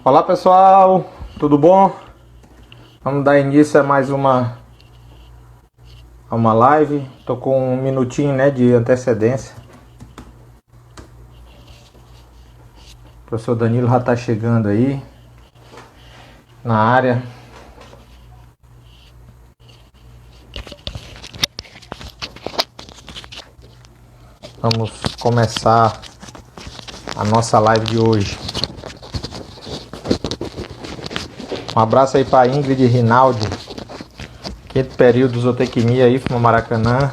Olá pessoal, tudo bom? Vamos dar início a mais uma live. Tô com um minutinho, né, de antecedência. O professor Danilo já tá chegando aí na área. Vamos começar a nossa live de hoje. Um abraço aí para Ingrid Rinaldi, quinto período zootecnia, IFMA Maracanã.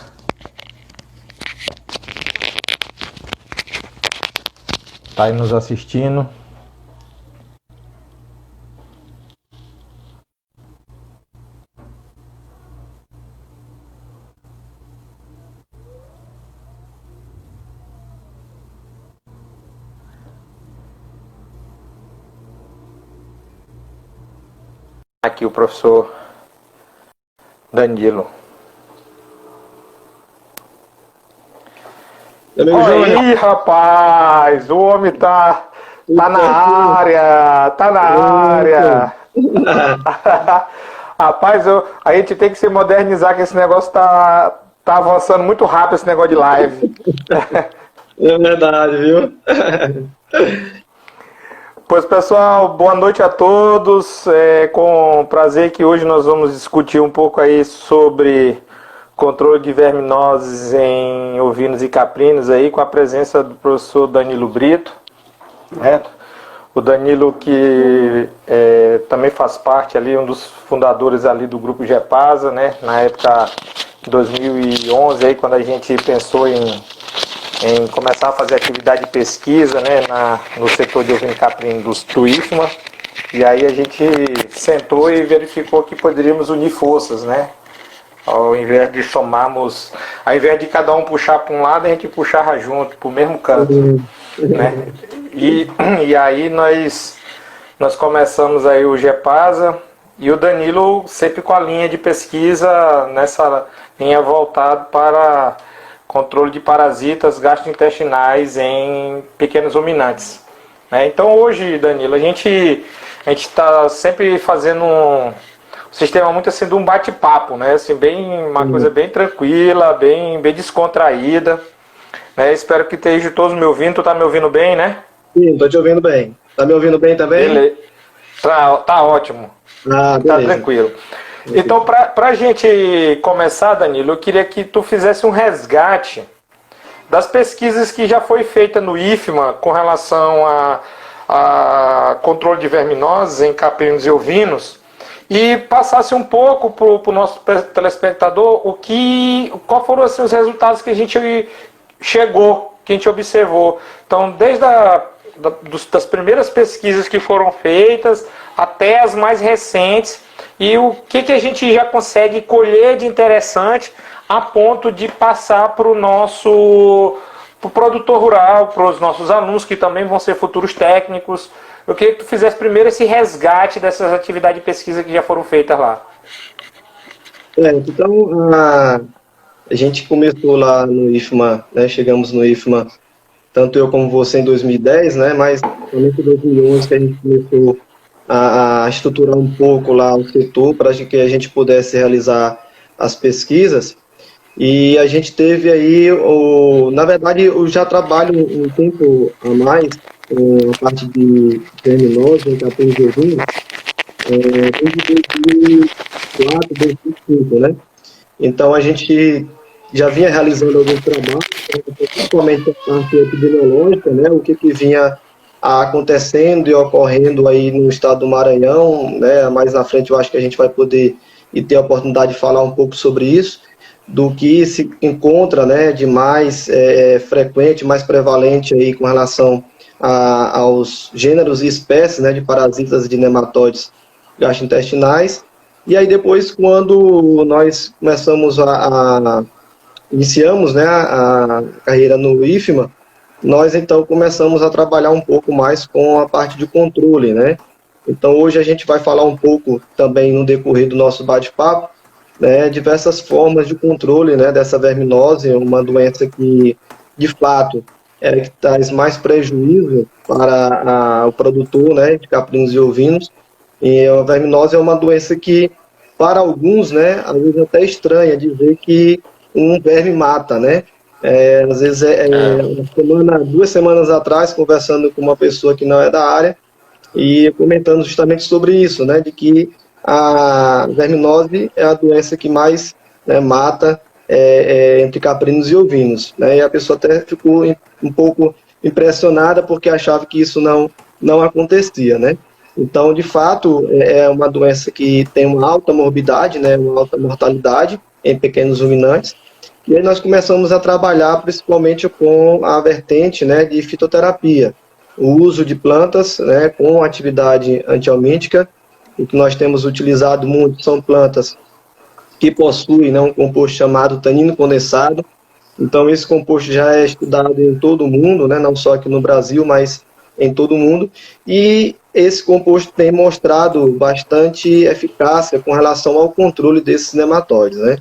Tá aí nos assistindo. Aqui o professor Danilo. Aí, rapaz, o homem tá na área, tá na área. Rapaz, a gente tem que se modernizar, que esse negócio tá avançando muito rápido, esse negócio de live. É verdade, viu? Pois, pessoal, boa noite a todos. É com prazer que hoje nós vamos discutir um pouco aí sobre controle de verminoses em ovinos e caprinos aí, com a presença do professor Danilo Brito, né? O Danilo que também faz parte ali, um dos fundadores ali do grupo GEPASA, né? Na época de 2011 aí, quando a gente pensou em começar a fazer atividade de pesquisa, né, no setor de ovino e caprino do IFMA, e aí a gente sentou e verificou que poderíamos unir forças, né, ao invés de somarmos, ao invés de cada um puxar para um lado, a gente puxava junto, para o mesmo canto, né, e aí nós começamos aí o GEPASA, e o Danilo sempre com a linha de pesquisa, nessa linha voltada para controle de parasitas gastrointestinais em pequenos ruminantes. Então hoje, Danilo, a gente está sempre fazendo um sistema muito assim de um bate-papo, né? Assim, uma coisa bem tranquila, bem descontraída. Né? Espero que esteja todos me ouvindo. Tu tá me ouvindo bem, né? Sim, estou te ouvindo bem. Tá me ouvindo bem também? Beleza. Tá ótimo. Ah, beleza. Tá tranquilo. Então, para a gente começar, Danilo, eu queria que tu fizesse um resgate das pesquisas que já foi feita no IFMA com relação a controle de verminoses em caprinos e ovinos e passasse um pouco para o nosso telespectador qual foram assim, os resultados que a gente chegou, que a gente observou. Então, desde das primeiras pesquisas que foram feitas até as mais recentes, e o que a gente já consegue colher de interessante a ponto de passar para o produtor rural, para os nossos alunos, que também vão ser futuros técnicos. Eu queria que tu fizesse primeiro esse resgate dessas atividades de pesquisa que já foram feitas lá. Então, a gente começou lá no IFMA, né, chegamos no IFMA, tanto eu como você, em 2010, né, mas somente em 2011 que a gente começou a estruturar um pouco lá o setor para que a gente pudesse realizar as pesquisas. E a gente teve aí, na verdade, eu já trabalho um tempo a mais com a parte de verminose em caprinos e ovinos, desde 2004, 2005, né? Então a gente já vinha realizando alguns trabalhos, principalmente a parte epidemiológica, né? O que vinha acontecendo e ocorrendo aí no estado do Maranhão, né? Mais na frente eu acho que a gente vai poder e ter a oportunidade de falar um pouco sobre isso, do que se encontra, né, de mais frequente, mais prevalente aí com relação aos gêneros e espécies, né, de parasitas e de nematóides gastrointestinais. E aí depois, quando nós começamos iniciamos, né, a carreira no IFMA, nós então começamos a trabalhar um pouco mais com a parte de controle, né? Então hoje a gente vai falar um pouco também no decorrer do nosso bate-papo, né, diversas formas de controle, né, dessa verminose, uma doença que, de fato, que traz mais prejuízo para o produtor, né, de caprinos e ovinos. E a verminose é uma doença que, para alguns, né, às vezes até estranha dizer que um verme mata, né? Às vezes uma semana, 2 semanas atrás, conversando com uma pessoa que não é da área e comentando justamente sobre isso, né, de que a verminose é a doença que mais, né, mata entre caprinos e ovinos, né? E a pessoa até ficou um pouco impressionada porque achava que isso não acontecia, né? Então, de fato, é uma doença que tem uma alta morbidade, né, uma alta mortalidade em pequenos ruminantes. E aí nós começamos a trabalhar principalmente com a vertente, né, de fitoterapia, o uso de plantas, né, com atividade antihelmíntica. O que nós temos utilizado muito são plantas que possuem, né, um composto chamado tanino condensado. Então, esse composto já é estudado em todo o mundo, né, não só aqui no Brasil, mas em todo o mundo. E esse composto tem mostrado bastante eficácia com relação ao controle desses nematóides, né?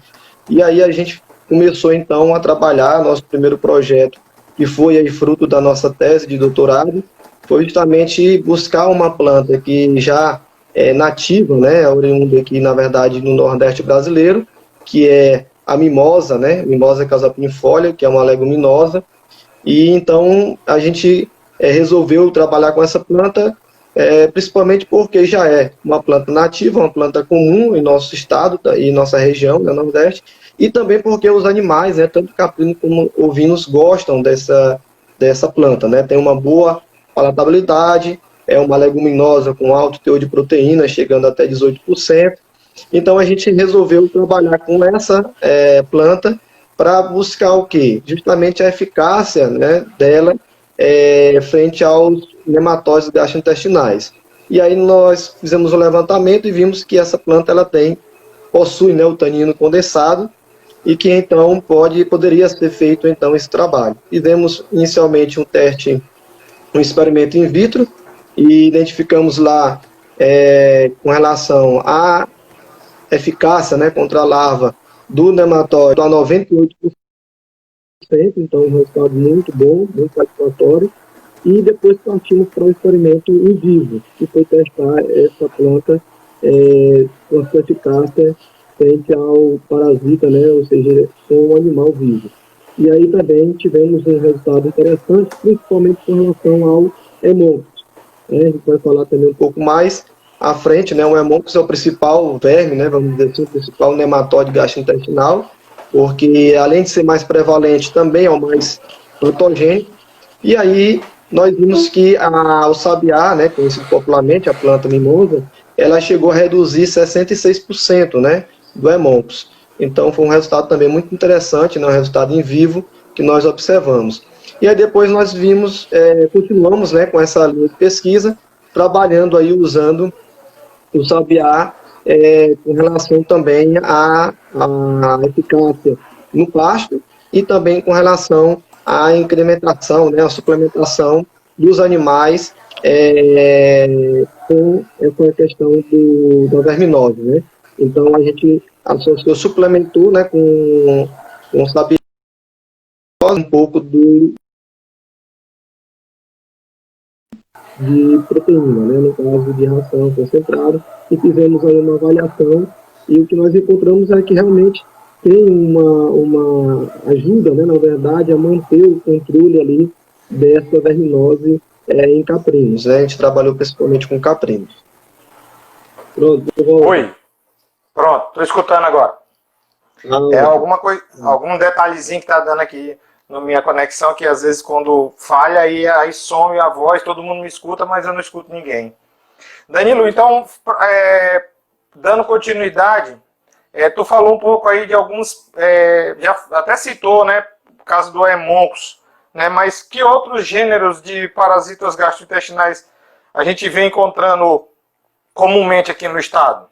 E aí a gente começou, então, a trabalhar nosso primeiro projeto, que foi aí fruto da nossa tese de doutorado, foi justamente buscar uma planta que já é nativa, né, oriunda aqui, na verdade, no Nordeste brasileiro, que é a mimosa, né, Mimosa casapinifolia, que é uma leguminosa, e então a gente resolveu trabalhar com essa planta, principalmente porque já é uma planta nativa, uma planta comum em nosso estado e nossa região, né, Nordeste, e também porque os animais, né, tanto caprinos como ovinos, gostam dessa planta, né, tem uma boa palatabilidade, é uma leguminosa com alto teor de proteína, chegando até 18%. Então a gente resolveu trabalhar com essa planta para buscar o quê? Justamente a eficácia, né, dela frente aos nematóides gastrointestinais. E aí nós fizemos um levantamento e vimos que essa planta ela possui, né, o tanino condensado e que então poderia ser feito então esse trabalho. Fizemos inicialmente um experimento in vitro e identificamos lá com relação à eficácia, né, contra a larva do nematóide a 98%, então um resultado muito bom, muito satisfatório. E depois partimos para o experimento em vivo, que foi testar essa planta com a sua eficácia frente ao parasita, né, ou seja, com um animal vivo. E aí também tivemos um resultado interessante, principalmente com relação ao hemôncoros. A gente vai falar também um pouco mais à frente, né, o hemôncoros é o principal verme, né, vamos dizer assim, o principal nematóide gastrointestinal, porque além de ser mais prevalente, também é o mais patogênico. E aí nós vimos que o sabiá, né, conhecido popularmente, a planta mimosa, ela chegou a reduzir 66%, né, do hemôncoros. Então foi um resultado também muito interessante, né, um resultado em vivo que nós observamos. E aí depois nós vimos, continuamos, né, com essa linha de pesquisa, trabalhando aí usando o sabiá com relação também à eficácia no pasto e também com relação à incrementação, né, a suplementação dos animais com essa questão da verminose, né? Então a gente associou, suplementou, né, com sabiá um pouco de proteína, né, no caso de ração concentrada, e fizemos aí uma avaliação e o que nós encontramos é que realmente tem uma ajuda, né, na verdade, a manter o controle ali dessa verminose em caprinos, né? A gente trabalhou principalmente com caprinos. Pronto, oi. Pronto, estou escutando agora. Alguma coisa, algum detalhezinho que está dando aqui na minha conexão, que às vezes quando falha aí some a voz, todo mundo me escuta, mas eu não escuto ninguém. Danilo, então, dando continuidade, tu falou um pouco aí de alguns, já até citou, né, o caso do hemôncoros, né, mas que outros gêneros de parasitas gastrointestinais a gente vem encontrando comumente aqui no estado?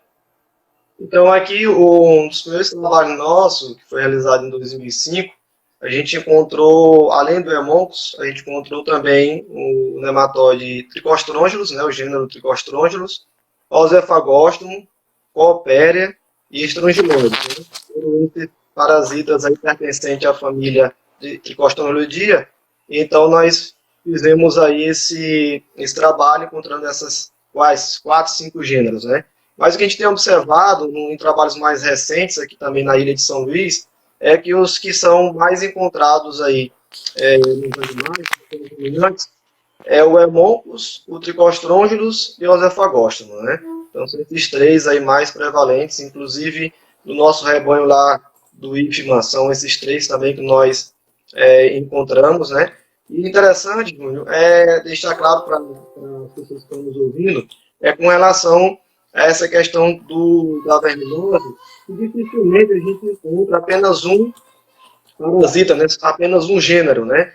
Então aqui, um dos primeiros trabalhos nossos, que foi realizado em 2005, a gente encontrou, além do hemôncoros, a gente encontrou também o nematóide Tricostrongylus, né, o gênero Tricostrongylus, Osefagostum, Coopéria e Strongyloides, né, parasitas aí pertencentes à família de Tricostrongylidea, Então, nós fizemos aí esse trabalho encontrando essas quais 4, 5 gêneros, né? Mas o que a gente tem observado em trabalhos mais recentes, aqui também na ilha de São Luís, é que os que são mais encontrados aí nos animais, nos ruminantes, é o Hemoncus, o Tricostrongylus e o Osephagostomum, né? Então, são esses três aí mais prevalentes, inclusive no nosso rebanho lá do IFMA, são esses três também que nós encontramos, né? E interessante, Júnior, é deixar claro para as pessoas que estão nos ouvindo, com relação a essa questão da verminose, que dificilmente a gente encontra apenas um parasita, né? Apenas um gênero, né?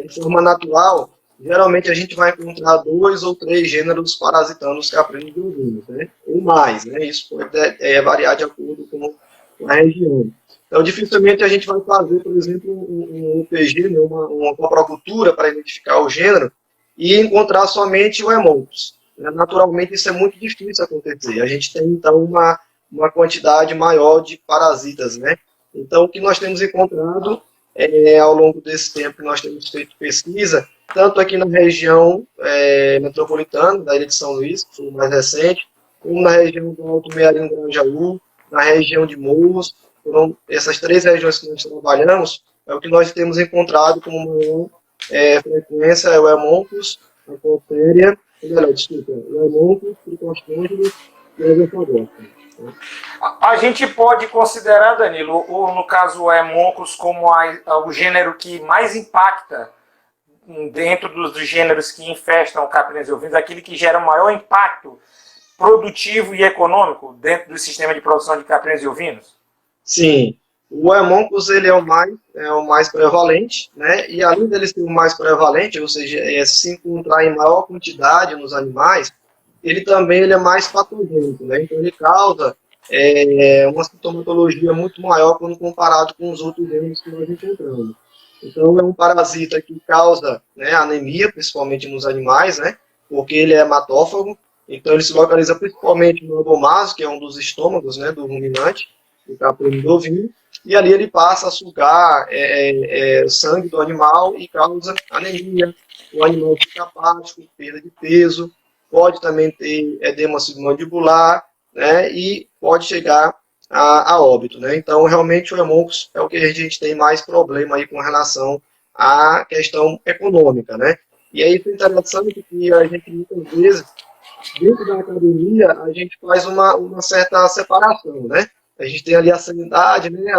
De forma natural, geralmente a gente vai encontrar 2 ou 3 gêneros parasitando os caprinos de ovinos, né? Ou mais, né? Isso pode variar de acordo com a região. Então, dificilmente a gente vai fazer, por exemplo, um UPG, né? uma coprocultura para identificar o gênero e encontrar somente o Hemoncus. Naturalmente, isso é muito difícil acontecer. A gente tem, então, uma quantidade maior de parasitas, né? Então, o que nós temos encontrado ao longo desse tempo que nós temos feito pesquisa, tanto aqui na região metropolitana, da ilha de São Luís, que foi o mais recente, como na região do Alto Mearim do Grajaú, na região de Morros, foram essas 3 regiões que nós trabalhamos, é o que nós temos encontrado como maior frequência, é o Hemoncus, a Cotéria, o Hemoncus, o Tricostrongylus e o Osephagostomum. A gente pode considerar, Danilo, no caso o Hemoncus, como o gênero que mais impacta dentro dos gêneros que infestam caprinos e ovinos, aquele que gera o maior impacto produtivo e econômico dentro do sistema de produção de caprinos e ovinos? Sim, o Hemoncus ele é o mais prevalente, né? E além dele ser o mais prevalente, ou seja, se encontrar em maior quantidade nos animais, ele também é mais patogênico, né? Então ele causa uma sintomatologia muito maior quando comparado com os outros gêneros que nós encontramos. Então é um parasita que causa, né, anemia, principalmente nos animais, né? Porque ele é hematófago, então ele se localiza principalmente no abomaso, que é um dos estômagos, né, do ruminante, do caprino do ovino, e ali ele passa a sugar o sangue do animal e causa anemia. O animal fica apático, perda de peso, pode também ter edema submandibular, né, e pode chegar a óbito, né? Então, realmente, o Hemoncus é o que a gente tem mais problema aí com relação à questão econômica, né? E aí, é interessante que a gente, muitas vezes, dentro da academia, a gente faz uma certa separação, né? A gente tem ali a sanidade, né?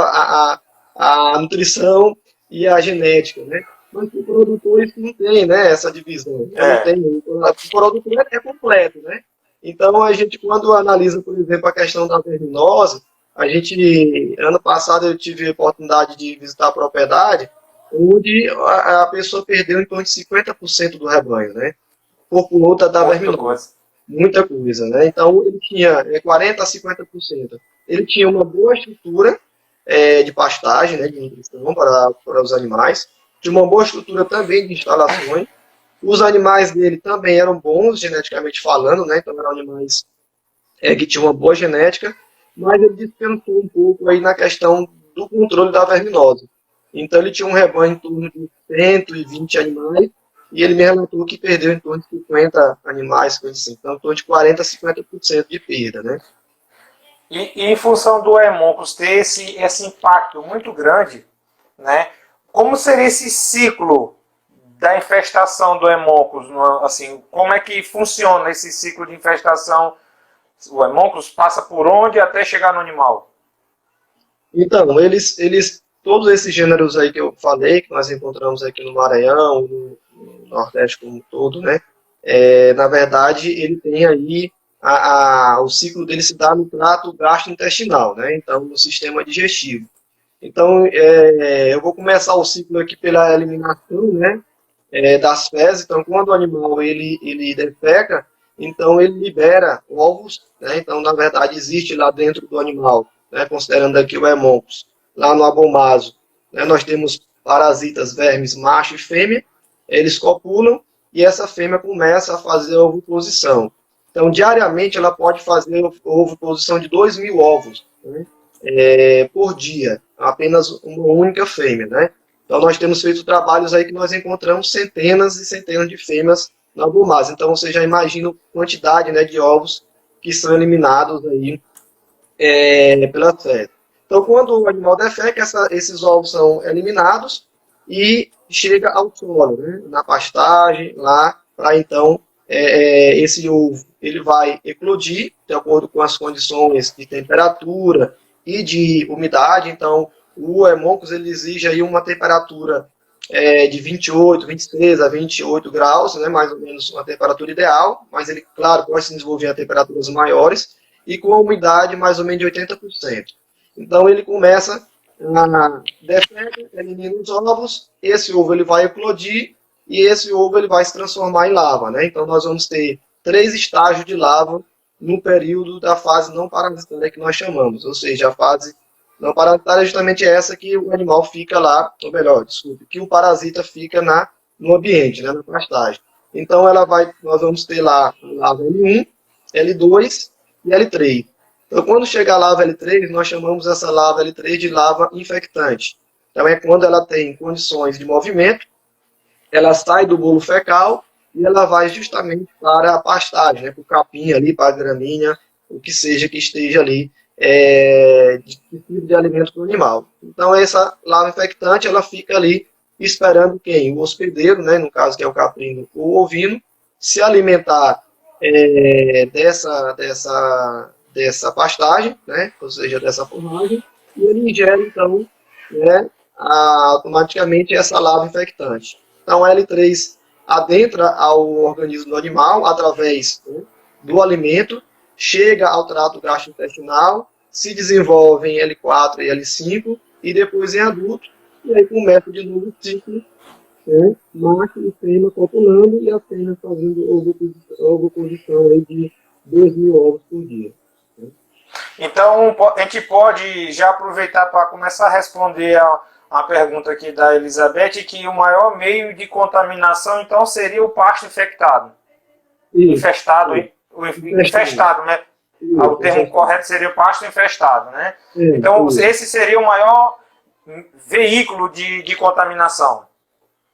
a nutrição e a genética, né? Mas o produtor isso não tem, né? Essa divisão. Não tem, o produtor é completo, né? Então, a gente, quando analisa, por exemplo, a questão da verminose, ano passado eu tive a oportunidade de visitar a propriedade, onde a pessoa perdeu em torno de 50% do rebanho, né? Por conta da verminose. Muita coisa, né? Então, ele tinha 40% a 50%. Ele tinha uma boa estrutura de pastagem, né, de nutrição para os animais, tinha uma boa estrutura também de instalações. Os animais dele também eram bons, geneticamente falando, né? Então, eram animais que tinham uma boa genética, mas ele dispensou um pouco aí na questão do controle da verminose. Então, ele tinha um rebanho em torno de 120 animais, e ele me relatou que perdeu em torno de 50 animais, 55, então em torno de 40% a 50% de perda, né? E em função do Hemoncus ter esse impacto muito grande, né? Como seria esse ciclo da infestação do Hemoncus? Assim, como é que funciona esse ciclo de infestação? O Hemoncus passa por onde até chegar no animal? Então, todos esses gêneros aí que eu falei, que nós encontramos aqui no Maranhão, no Nordeste como um todo, né? Na verdade, ele tem aí o ciclo dele se dá no trato gastrointestinal, né? Então, no sistema digestivo. Então, eu vou começar o ciclo aqui pela eliminação, né? Das fezes. Então, quando o animal ele defeca, então ele libera ovos, né? Então, na verdade, existe lá dentro do animal, né? Considerando aqui o Hemoncus, lá no abomaso, né? Nós temos parasitas, vermes, macho e fêmea, eles copulam e essa fêmea começa a fazer a oviposição. Então, diariamente, ela pode fazer a oviposição de 2.000 ovos, né? Por dia, apenas uma única fêmea, né? Então, nós temos feito trabalhos aí que nós encontramos centenas e centenas de fêmeas na biomassa. Então, você já imagina a quantidade, né, de ovos que são eliminados aí pelas fezes. Então, quando o animal defeca, esses ovos são eliminados e chega ao solo, né, na pastagem, lá, para então esse ovo ele vai eclodir, de acordo com as condições de temperatura e de umidade. Então, o Hemoncus ele exige aí uma temperatura de 28, 26 a 28 graus, né, mais ou menos uma temperatura ideal, mas ele, claro, pode se desenvolver a temperaturas maiores, e com a umidade mais ou menos de 80%. Então, ele começa a defeca, elimina os ovos, esse ovo ele vai eclodir, e esse ovo ele vai se transformar em lava, né? Então, nós vamos ter 3 estágios de lava no período da fase não parasitária que nós chamamos, ou seja, a fase não parasitária é justamente essa que o animal fica lá, ou melhor, desculpe, que o parasita fica no ambiente, né, na pastagem. Então, nós vamos ter lá a lava L1, L2 e L3. Então, quando chega a lava L3, nós chamamos essa lava L3 de lava infectante. Então, é quando ela tem condições de movimento, ela sai do bolo fecal e ela vai justamente para a pastagem, né, para o capim ali, para a gramínea, o que seja que esteja ali de tipo de alimento para o animal. Então, essa lava infectante, ela fica ali esperando quem? O hospedeiro, né, no caso que é o caprino ou o ovino, se alimentar dessa pastagem, né, ou seja, dessa forragem, e ele ingere, então, né, automaticamente essa lava infectante. Então, a L3 adentra ao organismo do animal através, né, do alimento, chega ao trato gastrointestinal, se desenvolve em L4 e L5, e depois em adulto, e aí começa de novo o ciclo, né, macho e fêmea copulando, e a fêmea fazendo ovoposição aí de 2.000 ovos por dia. Então, a gente pode já aproveitar para começar a responder a pergunta aqui da Elizabeth, que o maior meio de contaminação, então, seria o pasto infectado. Isso. Infestado, infestado, né? Isso. O termo correto seria o pasto infestado, né? Isso. Então, esse seria o maior veículo de contaminação.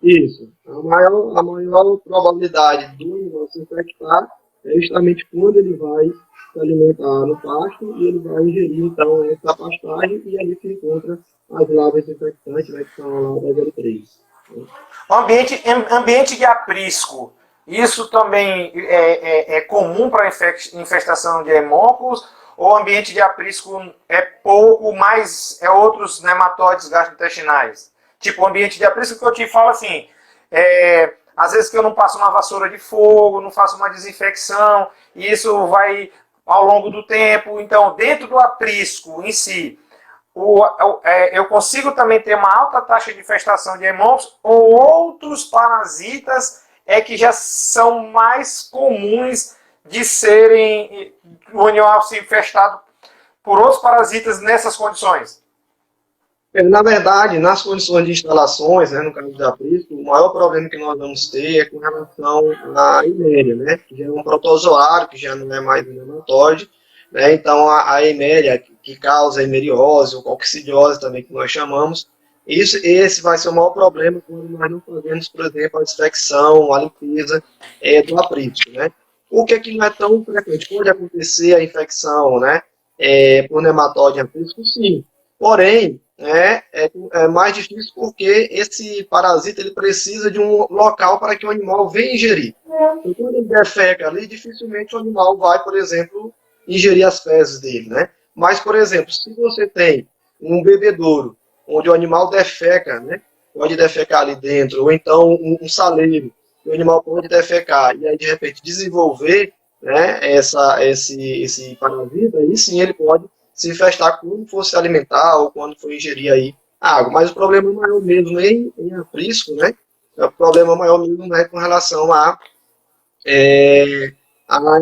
Isso. A maior probabilidade do animal se infectar é justamente quando ele vai se alimentar no pasto e ele vai ingerir, então, essa pastagem, e ali se encontra as lavas infectantes, né, que são a lava L3. Ambiente de aprisco, isso também é comum para infestação de hemóculos, ou ambiente de aprisco é pouco, mas é outros nematóides gastrointestinais? Tipo, o ambiente de aprisco que eu te falo assim, às vezes que eu não passo uma vassoura de fogo, não faço uma desinfecção, e isso vai ao longo do tempo. Então, dentro do aprisco em si, eu consigo também ter uma alta taxa de infestação de hemófilos, ou outros parasitas que já são mais comuns de serem o animal ser infestado por outros parasitas nessas condições? Na verdade, nas condições de instalações, né, no caso de aprisco, o maior problema que nós vamos ter é com relação à Eméria, né, que já é um protozoário, que já não é mais um nematóide, né, então a Eméria, que causa emeriose ou coccidiose também, que nós chamamos, esse vai ser o maior problema quando nós não fazemos, por exemplo, a desinfecção, a limpeza do aprisco, né. O que aqui não é tão frequente? Pode acontecer a infecção, né, por nematóide em aprisco, sim. Porém, é mais difícil porque esse parasita ele precisa de um local para que o animal venha ingerir. Então, quando ele defeca ali, dificilmente o animal vai, por exemplo, ingerir as fezes dele, né? Mas, por exemplo, se você tem um bebedouro onde o animal defeca, né? Pode defecar ali dentro, ou então um saleiro, que o animal pode defecar e aí, de repente, desenvolver, né, esse parasita, aí sim ele pode se infestar quando for se alimentar ou quando for ingerir aí água. Mas o problema maior mesmo em aprisco, né? O problema maior mesmo é com relação a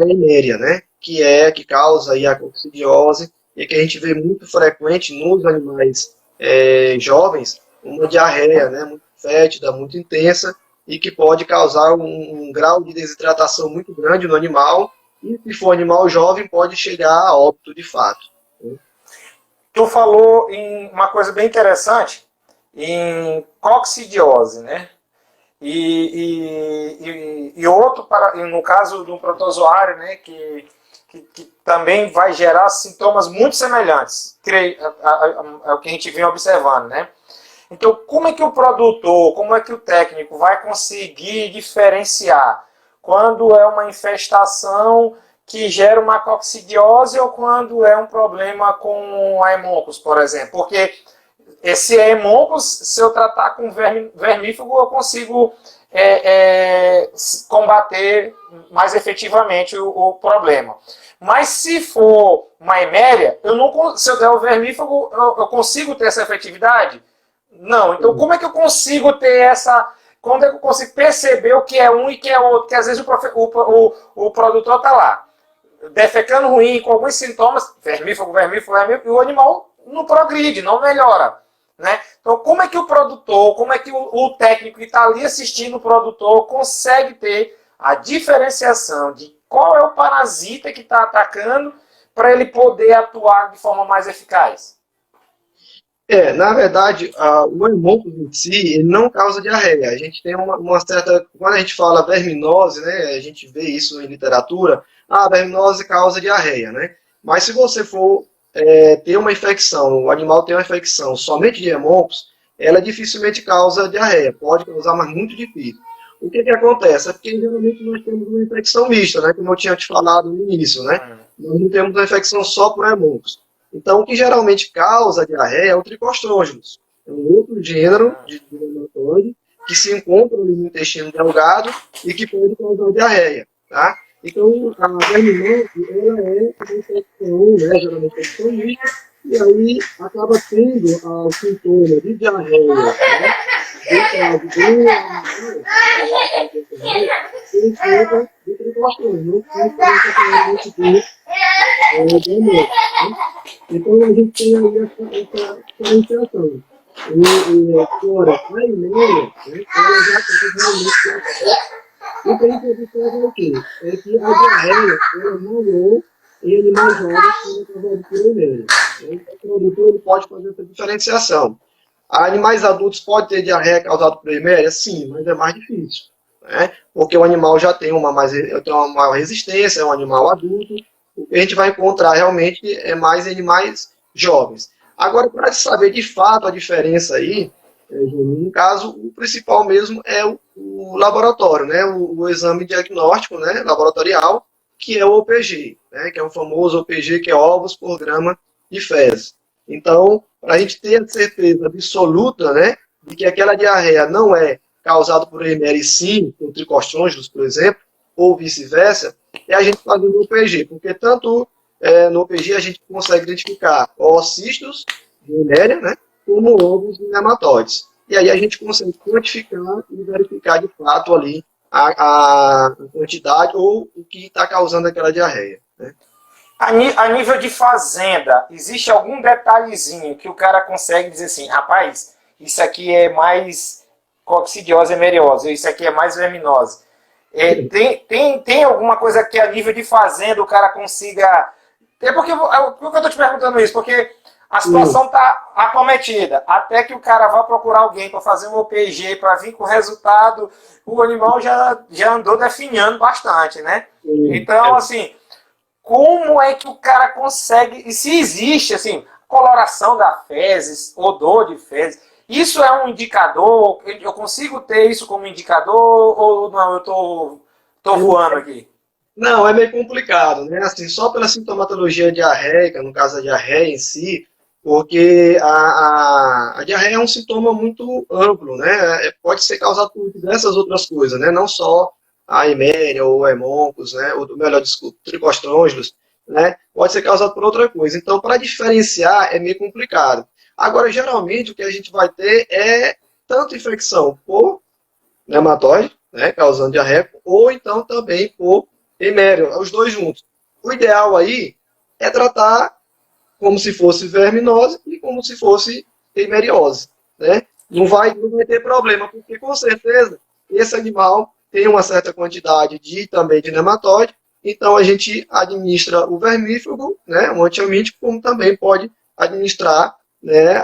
eméria, né? Que causa aí a coccidiose e que a gente vê muito frequente nos animais jovens, uma diarreia, né? Muito fétida, muito intensa e que pode causar um grau de desidratação muito grande no animal e, se for animal jovem, pode chegar a óbito de fato. Tu falou em uma coisa bem interessante, em coccidiose, né? E outro, no caso do protozoário, né, que também vai gerar sintomas muito semelhantes, é o que a gente vem observando, né? Então, como é que o produtor, como é que o técnico vai conseguir diferenciar quando é uma infestação que gera uma coccidiose ou quando é um problema com a Haemococcus, por exemplo? Porque se é Haemococcus, se eu tratar com vermífugo, eu consigo combater mais efetivamente o problema. Mas se for uma eméria, se eu der o vermífugo, eu consigo ter essa efetividade? Não. Então, como é que eu consigo ter essa... Quando é que eu consigo perceber o que é um e o que é outro? Porque às vezes o produtor está lá, defecando ruim, com alguns sintomas, vermífugo, e o animal não progride, não melhora. Né? Então, como é que o produtor, como é que o técnico que está ali assistindo o produtor consegue ter a diferenciação de qual é o parasita que está atacando para ele poder atuar de forma mais eficaz? Na verdade, o Haemococcus em si, ele não causa diarreia. A gente tem uma certa... Quando a gente fala verminose, né, a gente vê isso em literatura, a verminose causa diarreia, né? Mas se você for ter uma infecção, o animal tem uma infecção somente de Haemococcus, ela dificilmente causa diarreia. Pode causar, mas muito difícil. O que acontece? É porque geralmente nós temos uma infecção mista, né, como eu tinha te falado no início, né? Nós não temos uma infecção só por Haemococcus. Então, o que geralmente causa diarreia é o Tricostrongylus. É um outro gênero de nematóide que se encontra ali no intestino delgado e que pode causar diarreia, tá? Então, a verminose, ela é uma infecção, né, geralmente infecção mista, e aí acaba tendo o sintoma de diarreia, né? No caso ele conta do Tricostrongylus, não tem então a gente tem aí essa diferenciação. Fora a eméria, né, ela já tem realmente. O que a gente observa é o quê? É que a diarreia, ela não é em animais jovens quando é causada por eméria. Então, o produtor ele pode fazer essa diferenciação. Animais adultos podem ter diarreia causada por eméria? Sim, mas é mais difícil. Né? Porque o animal já tem uma maior resistência, é um animal adulto. O que a gente vai encontrar realmente é mais animais jovens. Agora, para saber de fato a diferença aí, no caso, o principal mesmo é o laboratório, né? O exame diagnóstico, né? Laboratorial, que é o OPG, né? Que é o famoso OPG, que é ovos por grama de fezes. Então, para a gente ter a certeza absoluta, né, de que aquela diarreia não é causada por eméria e sim por Tricostrongylus, por exemplo, ou vice-versa, é a gente fazer no OPG, porque tanto no OPG a gente consegue identificar oocistos de eméria, né, como ovos de nematóides. E aí a gente consegue quantificar e verificar de fato ali a quantidade ou o que está causando aquela diarreia. Né? A nível de fazenda, existe algum detalhezinho que o cara consegue dizer assim, rapaz, isso aqui é mais coccidiose emeriose, isso aqui é mais verminose. Tem alguma coisa que a nível de fazenda o cara consiga... Por que eu estou te perguntando isso? Porque a situação está acometida. Até que o cara vá procurar alguém para fazer um OPG, para vir com o resultado, o animal já andou definhando bastante, né? Então, assim, como é que o cara consegue... E se existe, assim, coloração da fezes, odor de fezes, isso é um indicador? Eu consigo ter isso como indicador ou não? Eu tô voando aqui. Não, é meio complicado, né? Assim, só pela sintomatologia diarreica, no caso da diarreia em si, porque a diarreia é um sintoma muito amplo, né? Pode ser causado por diversas outras coisas, né? Não só a eméria ou Haemococcus, né? Ou melhor, desculpa, Tricostrongylus, né? Pode ser causado por outra coisa. Então, para diferenciar é meio complicado. Agora, geralmente, o que a gente vai ter é tanto infecção por nematóide, né? Causando diarreia, ou então também por eméria, os dois juntos. O ideal aí é tratar como se fosse verminose e como se fosse emeriose, né? Não vai ter problema, porque com certeza esse animal tem uma certa quantidade também de nematóide, então a gente administra o vermífugo, né, o antiamítico, como também pode administrar né,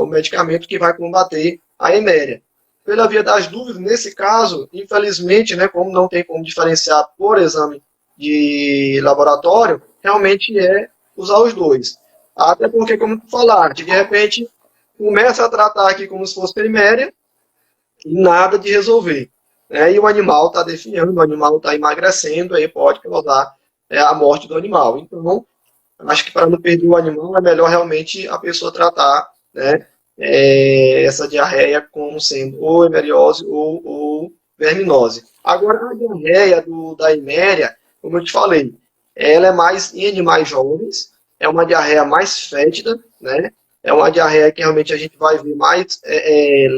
o medicamento que vai combater a eméria. Pela via das dúvidas, nesse caso, infelizmente, né, como não tem como diferenciar por exame de laboratório, realmente é usar os dois. Até porque, como tu falaste, de repente começa a tratar aqui como se fosse priméria e nada de resolver. Né? E o animal está definhando, o animal está emagrecendo, aí pode causar a morte do animal. Então, acho que para não perder o animal, é melhor realmente a pessoa tratar, né, essa diarreia como sendo ou hemeriose ou verminose. Agora, a diarreia da eméria, como eu te falei, ela é mais em animais jovens, é uma diarreia mais fétida, né? É uma diarreia que realmente a gente vai ver mais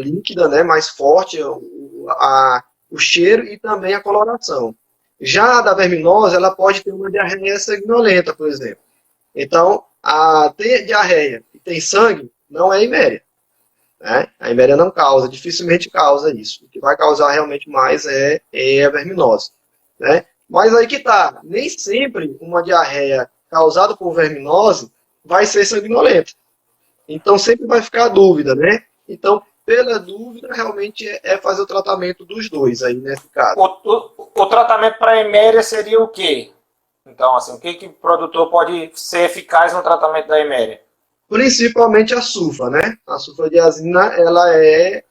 líquida, né? Mais forte o cheiro e também a coloração. Já a da verminose, ela pode ter uma diarreia sanguinolenta, por exemplo. Então, ter diarreia e tem sangue não é eméria. Né? A eméria não causa, dificilmente causa isso. O que vai causar realmente mais é a verminose. Né? Mas aí que tá, nem sempre uma diarreia causada por verminose vai ser sanguinolenta. Então sempre vai ficar a dúvida, né? Então, pela dúvida, realmente é fazer o tratamento dos dois aí nesse caso. O tratamento para eméria seria o quê? Então, assim, o que o produtor pode ser eficaz no tratamento da eméria? Principalmente a sulfa, né? A sulfadiazina, ela é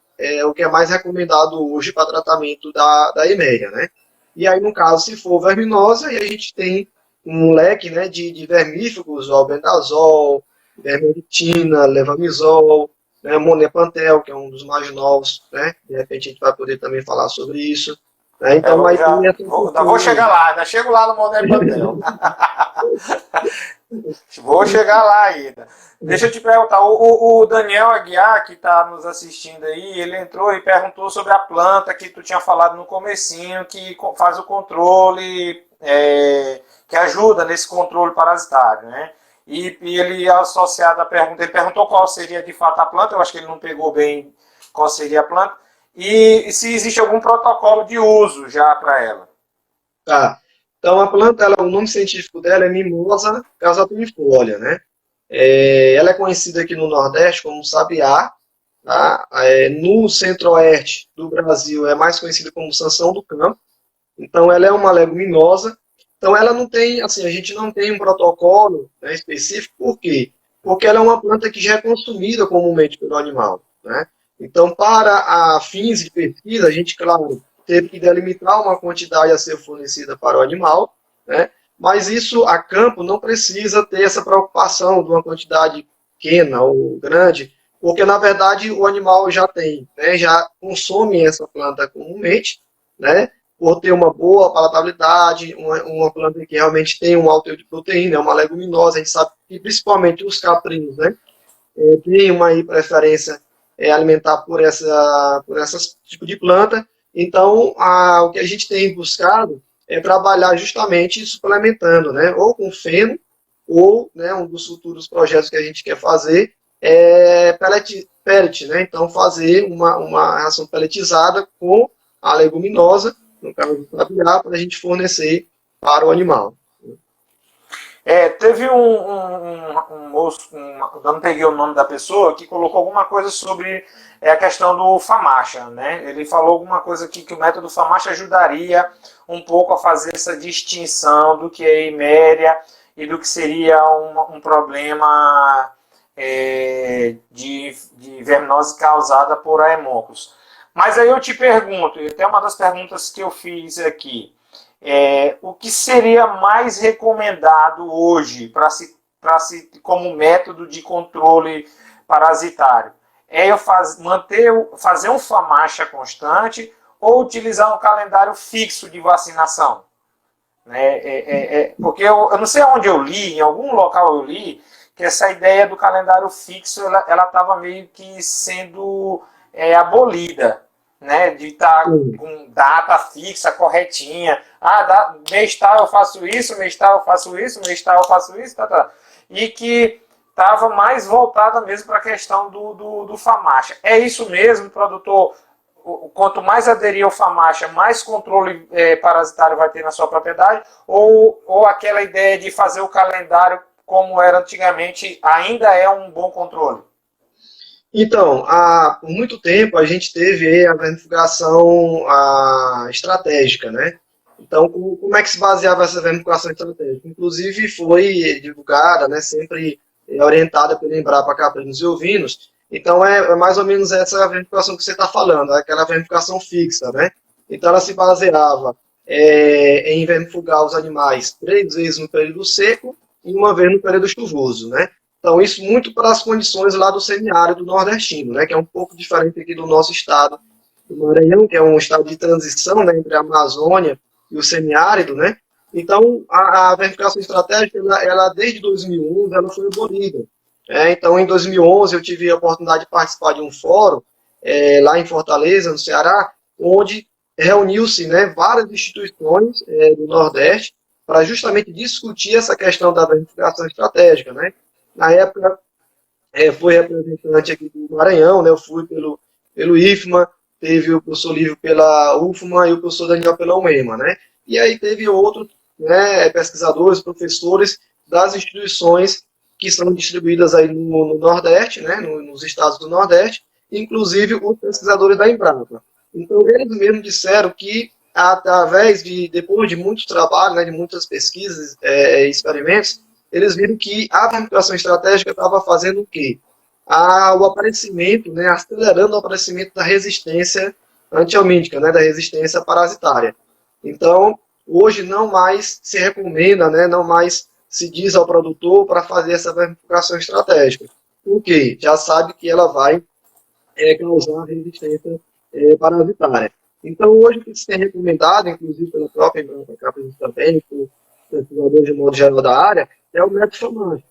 o que é mais recomendado hoje para tratamento da eméria, né? E aí, no caso, se for verminose, aí a gente tem um leque, né, de vermífugos, albendazol, vermectina, levamisol, né, monepantel, que é um dos mais novos, né? De repente a gente vai poder também falar sobre isso. Né? Então, Eu mas tem já essa vou questão chegar lá, ainda chego lá no Monet Pantel. Vou chegar lá ainda. Deixa eu te perguntar, o Daniel Aguiar, que está nos assistindo aí, ele entrou e perguntou sobre a planta que tu tinha falado no comecinho, que faz o controle, que ajuda nesse controle parasitário, né? E ele, associado à pergunta, ele perguntou qual seria de fato a planta, eu acho que ele não pegou bem qual seria a planta, e se existe algum protocolo de uso já para ela. Tá. Então, a planta, o nome científico dela é Mimosa casatuifolia, né? Ela é conhecida aqui no Nordeste como sabiá, tá? No centro-oeste do Brasil é mais conhecida como sanção do campo. Então, ela é uma leguminosa. Então, ela não tem, assim, a gente não tem um protocolo, né, específico. Por quê? Porque ela é uma planta que já é consumida comumente pelo animal, né? Então, para fins de pesquisa, a gente, claro, teve que delimitar uma quantidade a ser fornecida para o animal, né? Mas isso, a campo, não precisa ter essa preocupação de uma quantidade pequena ou grande, porque, na verdade, o animal já tem, né, já consome essa planta comumente, né? Por ter uma boa palatabilidade, uma planta que realmente tem um alto teor de proteína, é uma leguminosa, a gente sabe que principalmente os caprinos, né, têm uma preferência alimentar por esse tipo de planta. Então, o que a gente tem buscado é trabalhar justamente suplementando, né, ou com feno, ou, né, um dos futuros projetos que a gente quer fazer é pellet, né, então fazer uma ração pelletizada com a leguminosa, no caso do sabiá, para a gente fornecer para o animal. Teve um moço, eu não peguei o nome da pessoa, que colocou alguma coisa sobre a questão do FAMACHA, né? Ele falou alguma coisa aqui que o método FAMACHA ajudaria um pouco a fazer essa distinção do que é eméria e do que seria um problema de verminose causada por aemócolos. Mas aí eu te pergunto, e até uma das perguntas que eu fiz aqui, o que seria mais recomendado hoje como método de controle parasitário? É eu fazer um FAMACHA constante ou utilizar um calendário fixo de vacinação? Porque eu não sei onde eu li, em algum local eu li, que essa ideia do calendário fixo ela estava meio que sendo abolida, né, de estar com data fixa, corretinha. Mês tal eu faço isso, mês tal eu faço isso, mês tal eu faço isso, tá. E que estava mais voltada mesmo para a questão do FAMACHA. É isso mesmo, produtor? Quanto mais aderir ao FAMACHA, mais controle parasitário vai ter na sua propriedade? Ou aquela ideia de fazer o calendário como era antigamente, ainda é um bom controle? Então, por muito tempo a gente teve aí a vermifugação estratégica, né? Então, como é que se baseava essa vermifugação estratégica? Inclusive foi divulgada, né, sempre orientada pelo Embrapa Caprinos e Ovinos. Então, é mais ou menos essa vermifugação que você está falando, aquela vermifugação fixa, né? Então, ela se baseava em vermifugar os animais 3 vezes no período seco e uma vez no período chuvoso, né? Então, isso muito para as condições lá do semiárido nordestino, né, que é um pouco diferente aqui do nosso estado do Maranhão, que é um estado de transição, né, entre a Amazônia e o semiárido, né. Então, a verificação estratégica, ela desde 2011, ela foi abolida. Então, em 2011, eu tive a oportunidade de participar de um fórum lá em Fortaleza, no Ceará, onde reuniu-se, né, várias instituições do Nordeste para justamente discutir essa questão da verificação estratégica, né. Na época, fui representante aqui do Maranhão, né? Eu fui pelo IFMA, teve o professor Lívio pela UFMA e o professor Daniel pela UEMA, né? E aí teve outros, né, pesquisadores, professores das instituições que são distribuídas aí no Nordeste, né, nos estados do Nordeste, inclusive os pesquisadores da Embrapa. Então, eles mesmos disseram que, através depois de muitos trabalhos, né, de muitas pesquisas e experimentos, eles viram que a verificação estratégica estava fazendo o quê? O aparecimento, né, acelerando o aparecimento da resistência antihelmíntica, né, da resistência parasitária. Então, hoje não mais se recomenda, né, não mais se diz ao produtor para fazer essa verificação estratégica. Por quê? Já sabe que ela vai causar resistência parasitária. Então, hoje o que se tem recomendado, inclusive pela própria Embrapa também, por pesquisadores de modo geral da área, é o método FAMACH.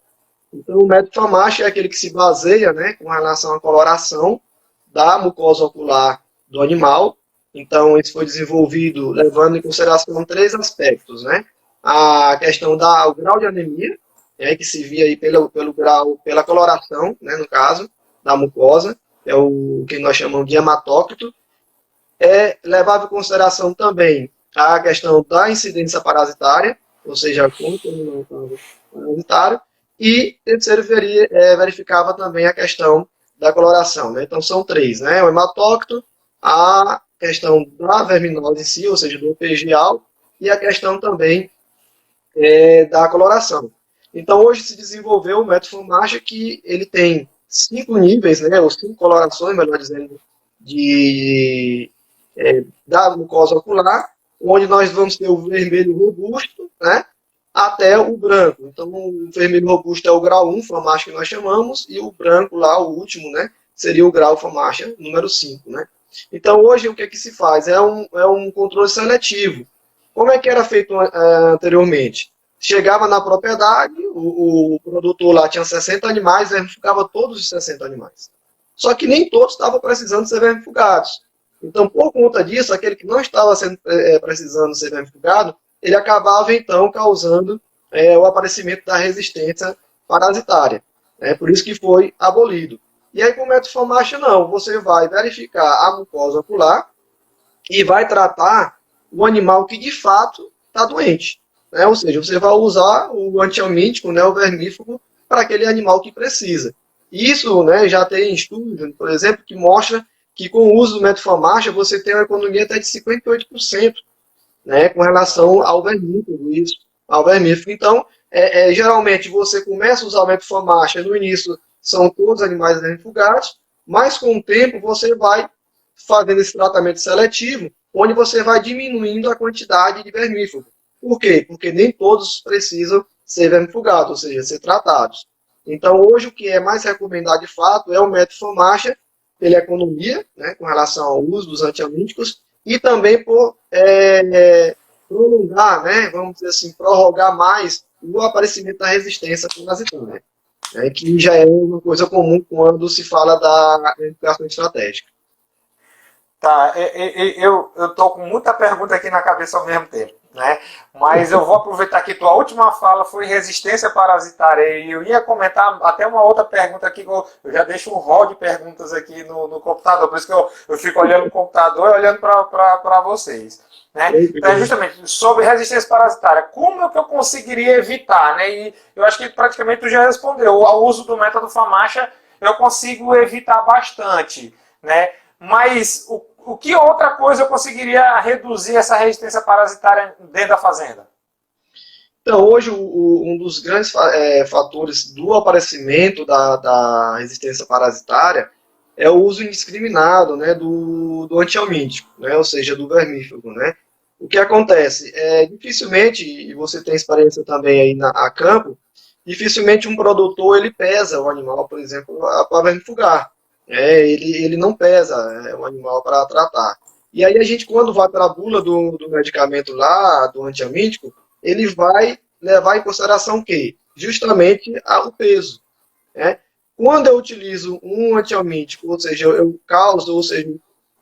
Então, o método FAMACH é aquele que se baseia, né, com relação à coloração da mucosa ocular do animal. Então, isso foi desenvolvido levando em consideração 3 aspectos, né? A questão do grau de anemia, que se via aí pelo grau, pela coloração, né, no caso, da mucosa, é o que nós chamamos de hematócrito. Levava em consideração também a questão da incidência parasitária, ou seja, quanto o animal estava parasitário, e terceiro verificava também a questão da coloração, né? Então são 3, né? O hematócrito, a questão da verminose em si, ou seja, do PGAL, e a questão também da coloração. Então hoje se desenvolveu o método FAMACH, que ele tem 5 níveis, né? Ou 5 colorações, melhor dizendo, da mucosa ocular, onde nós vamos ter o vermelho robusto, né, até o branco. Então, o vermelho robusto é o grau 1, FAMACH que nós chamamos, e o branco lá, o último, né, seria o grau FAMACH número 5, né. Então, hoje, o que se faz? É um controle seletivo. Como é que era feito anteriormente? Chegava na propriedade, o produtor lá tinha 60 animais, vermifugava todos os 60 animais. Só que nem todos estavam precisando ser vermifugados. Então, por conta disso, aquele que não estava precisando ser vermifugado, ele acabava, então, causando o aparecimento da resistência parasitária. Por isso que foi abolido. E aí, com o método FAMACH, não. Você vai verificar a mucosa ocular e vai tratar o animal que, de fato, está doente. Ou seja, você vai usar o antihelmíntico, né, o vermífugo, para aquele animal que precisa. Isso, né, já tem estudo, por exemplo, que mostra que com o uso do método FAMACH você tem uma economia até de 58%, né, com relação ao vermífugo, ao vermífugo. Então, geralmente você começa a usar o método FAMACH, no início são todos animais vermifugados, mas com o tempo você vai fazendo esse tratamento seletivo, onde você vai diminuindo a quantidade de vermífugo. Por quê? Porque nem todos precisam ser vermifugados, ou seja, ser tratados. Então, hoje, o que é mais recomendado, de fato, é o método FAMACH, pela economia, né, com relação ao uso dos antihelmínticos, e também por prolongar, né, vamos dizer assim, prorrogar mais o aparecimento da resistência parasitária, né, que já é uma coisa comum quando se fala da verificação estratégica. Tá, eu tô com muita pergunta aqui na cabeça ao mesmo tempo. né? Mas eu vou aproveitar que tua última fala foi resistência parasitária e eu ia comentar até uma outra pergunta aqui, que eu já deixo um rol de perguntas aqui no computador, por isso que eu fico olhando o computador e olhando para vocês. Né? Então, é justamente sobre resistência parasitária, como é que eu conseguiria evitar? Né? E eu acho que praticamente tu já respondeu. O uso do método FAMACHA eu consigo evitar bastante. Né? Mas o que outra coisa eu conseguiria reduzir essa resistência parasitária dentro da fazenda? Então, hoje, um dos grandes fatores do aparecimento da resistência parasitária é o uso indiscriminado, né, do antihelmíntico, né, ou seja, do vermífugo, né. O que acontece? Dificilmente, e você tem experiência também aí a campo, dificilmente um produtor ele pesa o animal, por exemplo, para vermifugar. Ele não pesa o animal para tratar. E aí a gente, quando vai para a bula do medicamento lá, do antihelmíntico, ele vai levar em consideração o quê? Justamente o peso. Né? Quando eu utilizo um antihelmíntico, ou seja, eu causo, ou seja,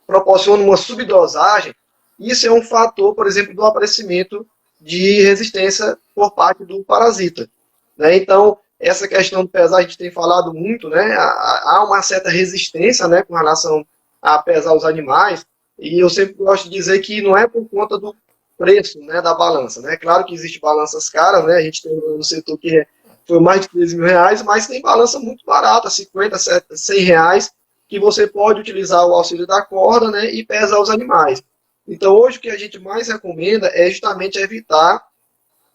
proporciono uma subdosagem, isso é um fator, por exemplo, do aparecimento de resistência por parte do parasita. Né? Então, essa questão do pesar, a gente tem falado muito, né? Há uma certa resistência, né, com relação a pesar os animais, e eu sempre gosto de dizer que não é por conta do preço, né, da balança. Né? Claro que existe balanças caras, né? A gente tem no setor que foi mais de 13 mil reais, mas tem balança muito barata, 50, 100 reais, que você pode utilizar o auxílio da corda, né, e pesar os animais. Então, hoje o que a gente mais recomenda é justamente evitar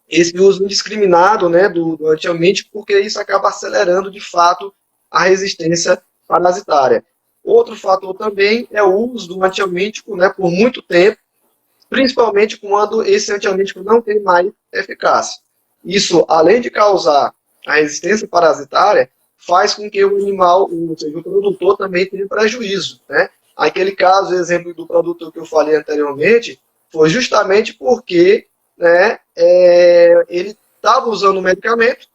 esse uso indiscriminado, né, do antihelmíntico, porque isso acaba acelerando, de fato, a resistência parasitária. Outro fator também é o uso do antihelmíntico, né, por muito tempo, principalmente quando esse antihelmíntico não tem mais eficácia. Isso, além de causar a resistência parasitária, faz com que o animal, ou seja, o produtor também tenha prejuízo. Né? Aquele caso, exemplo do produtor que eu falei anteriormente, foi justamente porque, né, ele estava usando o medicamento,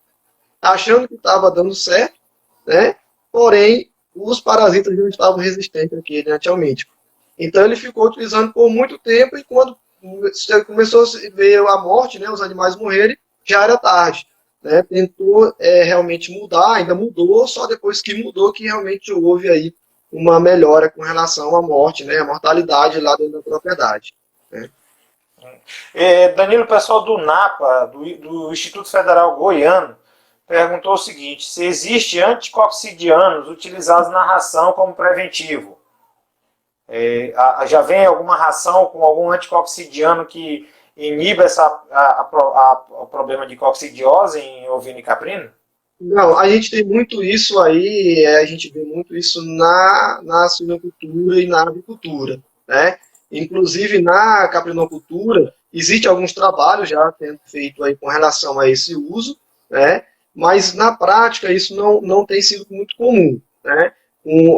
achando que estava dando certo, né, porém, os parasitas não estavam resistentes àquele antihelmíntico. Então ele ficou utilizando por muito tempo e quando começou a ver a morte, né, os animais morrerem, já era tarde. Né? Tentou realmente mudar, ainda mudou, só depois que mudou que realmente houve aí uma melhora com relação à morte, né, a mortalidade lá dentro da propriedade. Né? Danilo, o pessoal do NAPA, do Instituto Federal Goiano, perguntou o seguinte: se existe anticoccidianos utilizados na ração como preventivo? Já vem alguma ração com algum anticoccidiano que iniba o problema de coccidiose em ovino e caprino? Não, a gente tem muito isso aí, a gente vê muito isso na suinocultura e na avicultura, né? Inclusive na caprinocultura, existe alguns trabalhos já sendo feitos aí com relação a esse uso, né? Mas na prática isso não tem sido muito comum, né?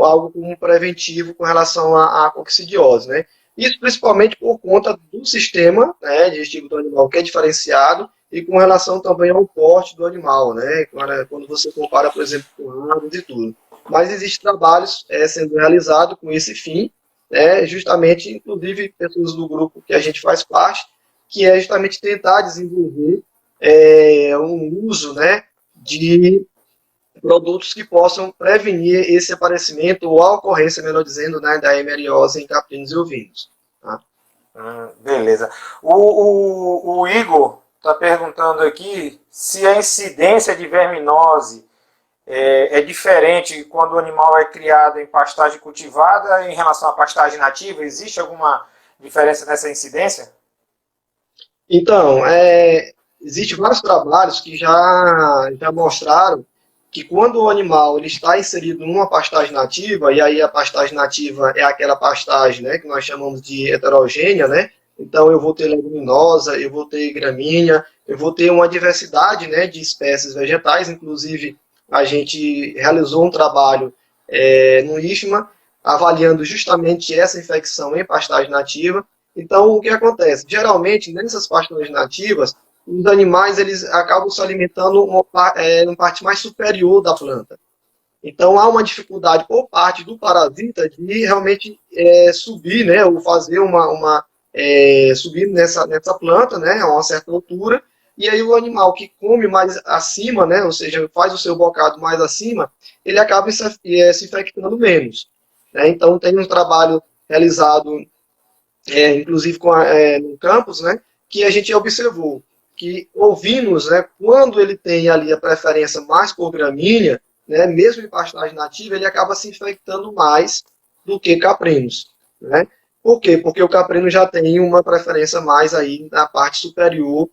Algo como preventivo com relação à coccidiose, né? Isso principalmente por conta do sistema, né, digestivo do animal que é diferenciado e com relação também ao porte do animal, né? Quando você compara, por exemplo, com aves e tudo. Mas existem trabalhos sendo realizados com esse fim, né, justamente, inclusive, pessoas do grupo que a gente faz parte, que é justamente tentar desenvolver um uso, né, de produtos que possam prevenir esse aparecimento ou a ocorrência, melhor dizendo, né, da hemeriose em caprinos e ovinos. Tá? Beleza. O Igor está perguntando aqui se a incidência de verminose é diferente quando o animal é criado em pastagem cultivada em relação à pastagem nativa. Existe alguma diferença nessa incidência? Então, existem vários trabalhos que já mostraram que quando o animal ele está inserido numa pastagem nativa, e aí a pastagem nativa é aquela pastagem, né, que nós chamamos de heterogênea, né? Então eu vou ter leguminosa, eu vou ter gramínea, eu vou ter uma diversidade, né, de espécies vegetais. Inclusive a gente realizou um trabalho no IFMA avaliando justamente essa infecção em pastagem nativa. Então o que acontece? Geralmente nessas pastagens nativas os animais eles acabam se alimentando numa parte mais superior da planta. Então há uma dificuldade por parte do parasita de realmente subir, né, ou fazer uma subindo nessa planta, né, a uma certa altura, e aí o animal que come mais acima, né, ou seja, faz o seu bocado mais acima, ele acaba se infectando menos. Né? Então, tem um trabalho realizado, inclusive no campus, né, que a gente observou que ovinos, né, quando ele tem ali a preferência mais por gramínea, né, mesmo em pastagem nativa, ele acaba se infectando mais do que caprinos. Né? Por quê? Porque o caprino já tem uma preferência mais aí na parte superior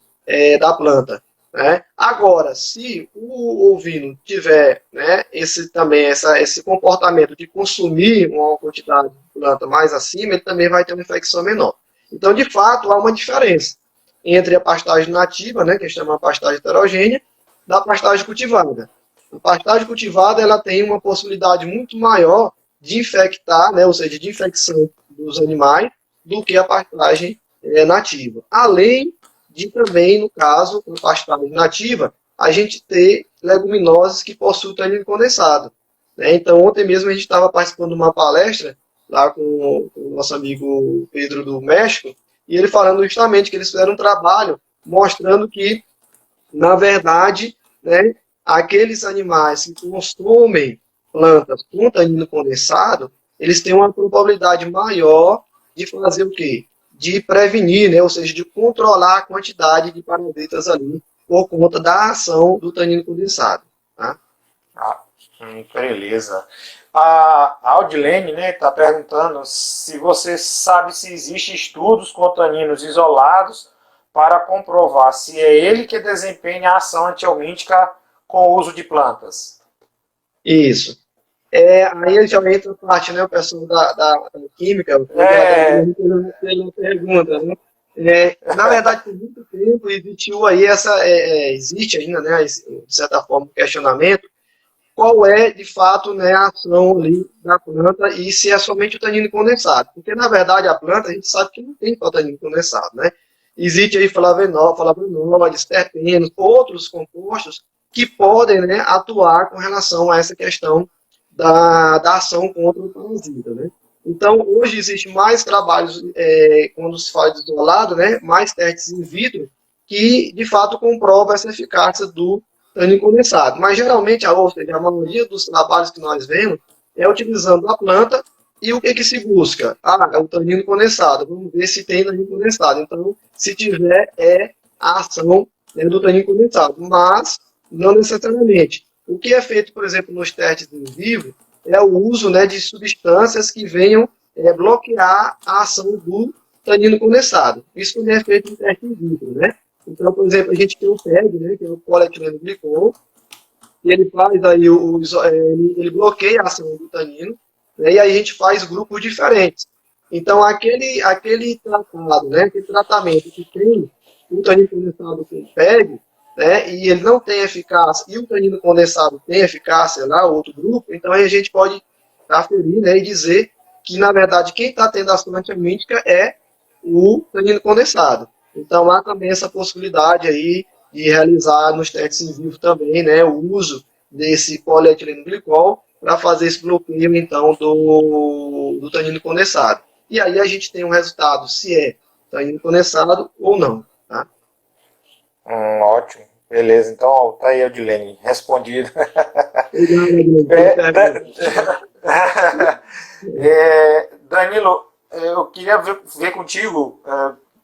da planta. Né? Agora, se o ovino tiver, né, esse comportamento de consumir uma quantidade de planta mais acima, ele também vai ter uma infecção menor. Então, de fato, há uma diferença entre a pastagem nativa, né, que chama pastagem heterogênea, da pastagem cultivada. A pastagem cultivada ela tem uma possibilidade muito maior de infectar, né, ou seja, de infecção dos animais, do que a pastagem nativa. Além de também, no caso, com pastagem nativa, a gente ter leguminosas que possuem tanino condensado. Né? Então, ontem mesmo a gente estava participando de uma palestra lá com o nosso amigo Pedro do México, e ele falando justamente que eles fizeram um trabalho mostrando que, na verdade, né, aqueles animais que consomem plantas com tanino condensado, eles têm uma probabilidade maior de fazer o quê? De prevenir, né, ou seja, de controlar a quantidade de parasitas ali por conta da ação do tanino condensado. Tá? Beleza. A Audilene, né, está perguntando se você sabe se existem estudos com taninos isolados para comprovar se é ele que desempenha a ação antihelmíntica com o uso de plantas. Isso. Aí já entra a parte, né, o pessoal da química, ele pergunta, né? Na verdade, por muito tempo existiu aí existe ainda, né, de certa forma, um questionamento, qual é, de fato, né, a ação ali da planta e se é somente o tanino condensado. Porque, na verdade, a planta, a gente sabe que não tem só tanino condensado, né? Existe aí flavonoides, terpenos, outros compostos que podem, né, atuar com relação a essa questão da ação contra o parasita, né? Então, hoje existe mais trabalhos, quando se fala de isolado, né, mais testes in vitro, que, de fato, comprova essa eficácia do tanino condensado. Mas, geralmente, a maioria dos trabalhos que nós vemos é utilizando a planta e o que se busca? É o tanino condensado. Vamos ver se tem tanino condensado. Então, se tiver, a ação do tanino condensado. Mas, não necessariamente. O que é feito, por exemplo, nos testes em vivo é o uso, né, de substâncias que venham bloquear a ação do tanino condensado. Isso também é feito em teste in vitro, né? Então, por exemplo, a gente tem o PEG, né, que é o polietileno glicol, e ele faz aí ele bloqueia a ação do tanino, né, e aí a gente faz grupos diferentes. Então, aquele tratado, né, aquele tratamento que tem o tanino condensado com PEG, né, e ele não tem eficácia, e o tanino condensado tem eficácia lá, outro grupo, então aí a gente pode aferir, né, e dizer que, na verdade, quem está tendo ação antihelmíntica é o tanino condensado. Então, há também essa possibilidade aí de realizar nos testes em vivo também, né, o uso desse polietileno glicol para fazer esse bloqueio, então, do tanino condensado. E aí a gente tem um resultado se é tanino condensado ou não. Tá? Ótimo. Beleza. Então, tá aí, Odilene, respondido. Danilo, eu queria ver contigo,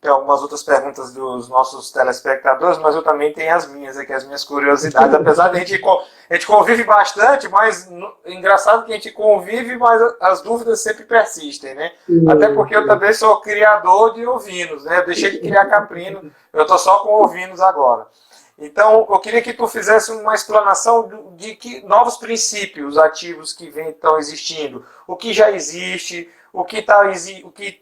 tem algumas outras perguntas dos nossos telespectadores, mas eu também tenho as minhas aqui, as minhas curiosidades, apesar de a gente convive bastante, mas engraçado que a gente convive, mas as dúvidas sempre persistem, né? Até porque eu também sou criador de ovinos, né? Eu deixei de criar caprino, eu estou só com ovinos agora. Então, eu queria que tu fizesse uma explanação de que novos princípios ativos que estão existindo, o que já existe, o que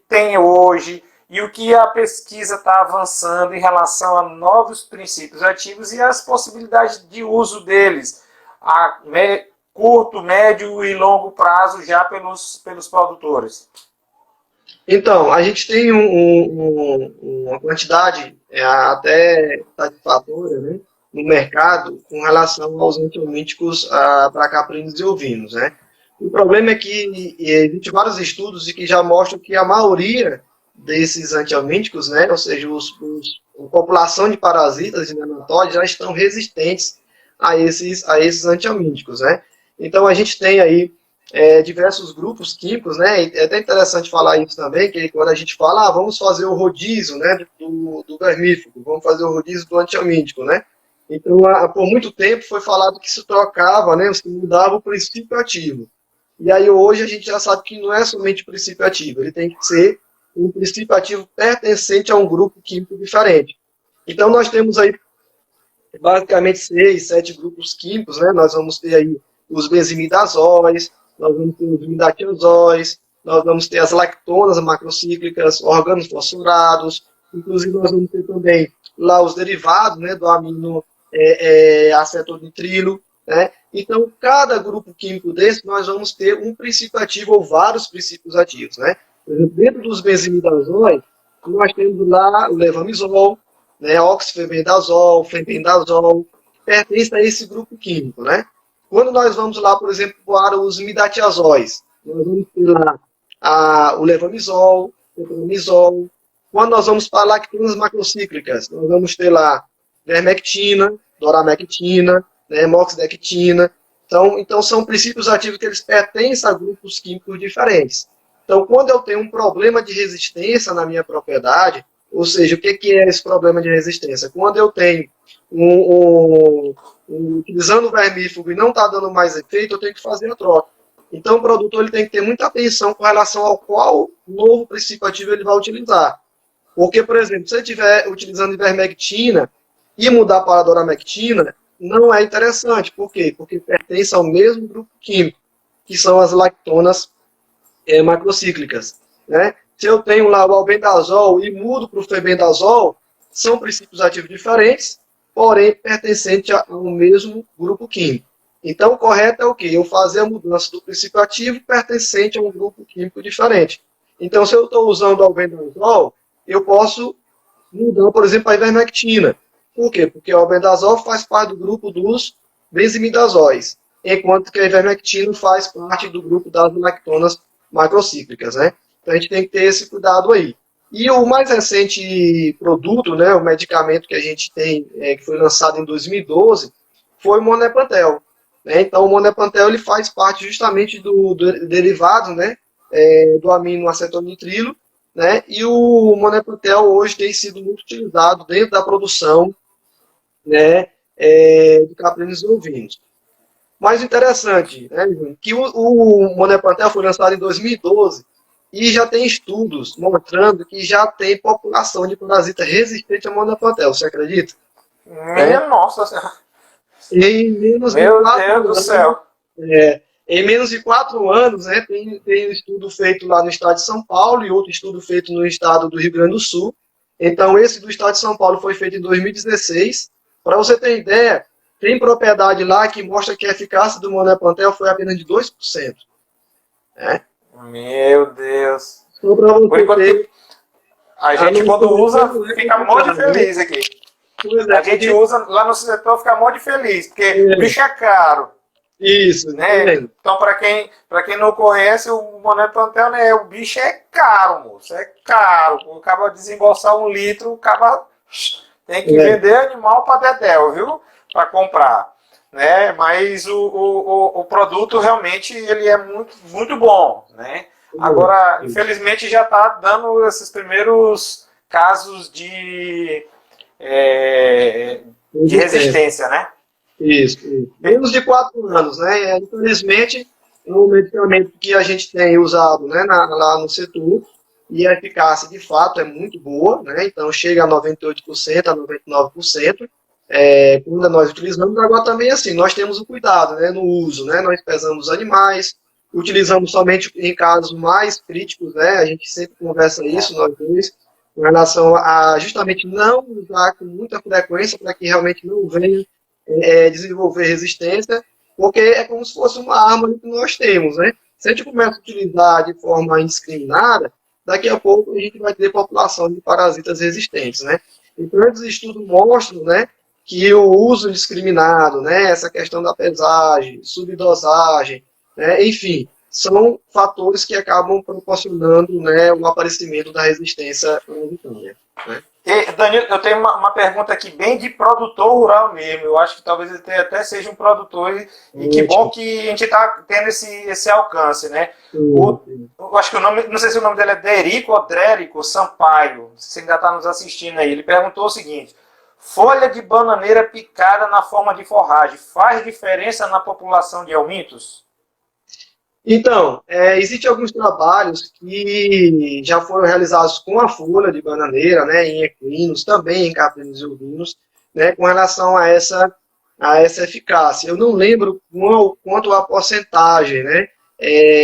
tem hoje, e o que a pesquisa está avançando em relação a novos princípios ativos e as possibilidades de uso deles a curto, médio e longo prazo já pelos produtores. Então, a gente tem uma quantidade até satisfatória, né, no mercado com relação aos antihelmínticos para caprinos e ovinos. Né? O problema é que existem vários estudos que já mostram que a maioria desses antiamínicos, né, ou seja, a população de parasitas e nematóides já estão resistentes a esses antiamínicos, né. Então, a gente tem aí diversos grupos químicos, né, e é até interessante falar isso também, que quando a gente fala, vamos fazer o rodízio, né, do vermífugo, vamos fazer o rodízio do antiamínico, né. Então, por muito tempo foi falado que se trocava, né, se mudava o princípio ativo. E aí hoje a gente já sabe que não é somente o princípio ativo, ele tem que ser um princípio ativo pertencente a um grupo químico diferente. Então nós temos aí basicamente 6, 7 grupos químicos, né? Nós vamos ter aí os benzimidazóis, nós vamos ter os imidatiazóis, nós vamos ter as lactonas macrocíclicas, organofosforados, inclusive nós vamos ter também lá os derivados, né, do amino acetonitrilo, né? Então, cada grupo químico desse, nós vamos ter um princípio ativo ou vários princípios ativos, né? Por exemplo, dentro dos benzimidazóis, nós temos lá o levamisol, né, oxifenbendazol, fenbendazol, pertence a esse grupo químico, né? Quando nós vamos lá, por exemplo, para os imidatiazóis, nós vamos ter lá o levamisol, o tetramizol. Quando nós vamos para lactonas macrocíclicas, nós vamos ter lá vermectina, doramectina, né, moxidectina. Então, são princípios ativos que eles pertencem a grupos químicos diferentes. Então, quando eu tenho um problema de resistência na minha propriedade, ou seja, o que é esse problema de resistência? Quando eu tenho utilizando o vermífugo e não está dando mais efeito, eu tenho que fazer a troca. Então, o produtor ele tem que ter muita atenção com relação ao qual novo princípio ativo ele vai utilizar. Porque, por exemplo, se ele estiver utilizando ivermectina e mudar para a doramectina, não é interessante. Por quê? Porque pertence ao mesmo grupo químico, que são as lactonas macrocíclicas, né? Se eu tenho lá o albendazol e mudo para o febendazol, são princípios ativos diferentes, porém pertencentes ao mesmo grupo químico. Então, o correto é o quê? Eu fazer a mudança do princípio ativo pertencente a um grupo químico diferente. Então, se eu estou usando o albendazol, eu posso mudar, por exemplo, a ivermectina. Por quê? Porque o albendazol faz parte do grupo dos benzimidazóis, enquanto que a ivermectina faz parte do grupo das lactonas macrocíclicas, né? Então a gente tem que ter esse cuidado aí. E o mais recente produto, né, o medicamento que a gente tem, que foi lançado em 2012, foi o Moneplantel, né? Então o Moneplantel ele faz parte justamente do derivado, né, do amino acetonitrilo, né? E o Moneplantel hoje tem sido muito utilizado dentro da produção, né, de caprinos e ovinos. Mas interessante, né, que o Moneplantel foi lançado em 2012 e já tem estudos mostrando que já tem população de parasita resistente a Moneplantel, você acredita? Minha nossa senhora. Em menos de Meu 4 Deus do anos, céu. em menos de 4 anos, né, tem um estudo feito lá no estado de São Paulo e outro estudo feito no estado do Rio Grande do Sul. Então, esse do estado de São Paulo foi feito em 2016. Para você ter ideia, tem propriedade lá que mostra que a eficácia do Moneplantel foi apenas de 2%. Né? Meu Deus. Só para Por você enquanto, ter... a gente quando usa, fica muito feliz aqui. A gente usa lá no setor, fica muito feliz, porque o bicho é caro. Isso, né? Então, para quem não conhece, o Moneplantel, né, o bicho é caro, moço. É caro. O cara desembolsar 1 litro, o cara tem que vender animal para dedéu, viu? Para comprar. Né? Mas o produto realmente ele é muito, muito bom. Né? Agora, infelizmente, já está dando esses primeiros casos de resistência, né? Isso. Menos de 4 anos, né? Infelizmente, é um medicamento que a gente tem usado, né, lá no setor, e a eficácia, de fato, é muito boa, né? Então, chega a 98%, a 99%, quando nós utilizamos. Agora, também, assim, nós temos o cuidado, né, no uso, né? Nós pesamos os animais, utilizamos somente em casos mais críticos, né? A gente sempre conversa isso, nós dois, com relação a justamente não usar com muita frequência para que realmente não venha desenvolver resistência, porque é como se fosse uma arma que nós temos, né? Se a gente começa a utilizar de forma indiscriminada, daqui a pouco a gente vai ter população de parasitas resistentes, né? Então, esses estudos mostram, né, que o uso indiscriminado, né, essa questão da pesagem, subdosagem, né, enfim, são fatores que acabam proporcionando, né, o aparecimento da resistência parasitária, né? E, Danilo, eu tenho uma pergunta aqui bem de produtor rural mesmo. Eu acho que talvez ele até seja um produtor e que bom que a gente está tendo esse alcance, né? Eu acho que o nome, não sei se o nome dele é Derico ou Drérico Sampaio, você ainda está nos assistindo aí. Ele perguntou o seguinte: folha de bananeira picada na forma de forragem faz diferença na população de eumintos? Então, existem alguns trabalhos que já foram realizados com a folha de bananeira, né, em equinos, também em caprinos e ovinos, né, com relação a essa eficácia. Eu não lembro quanto a porcentagem, né,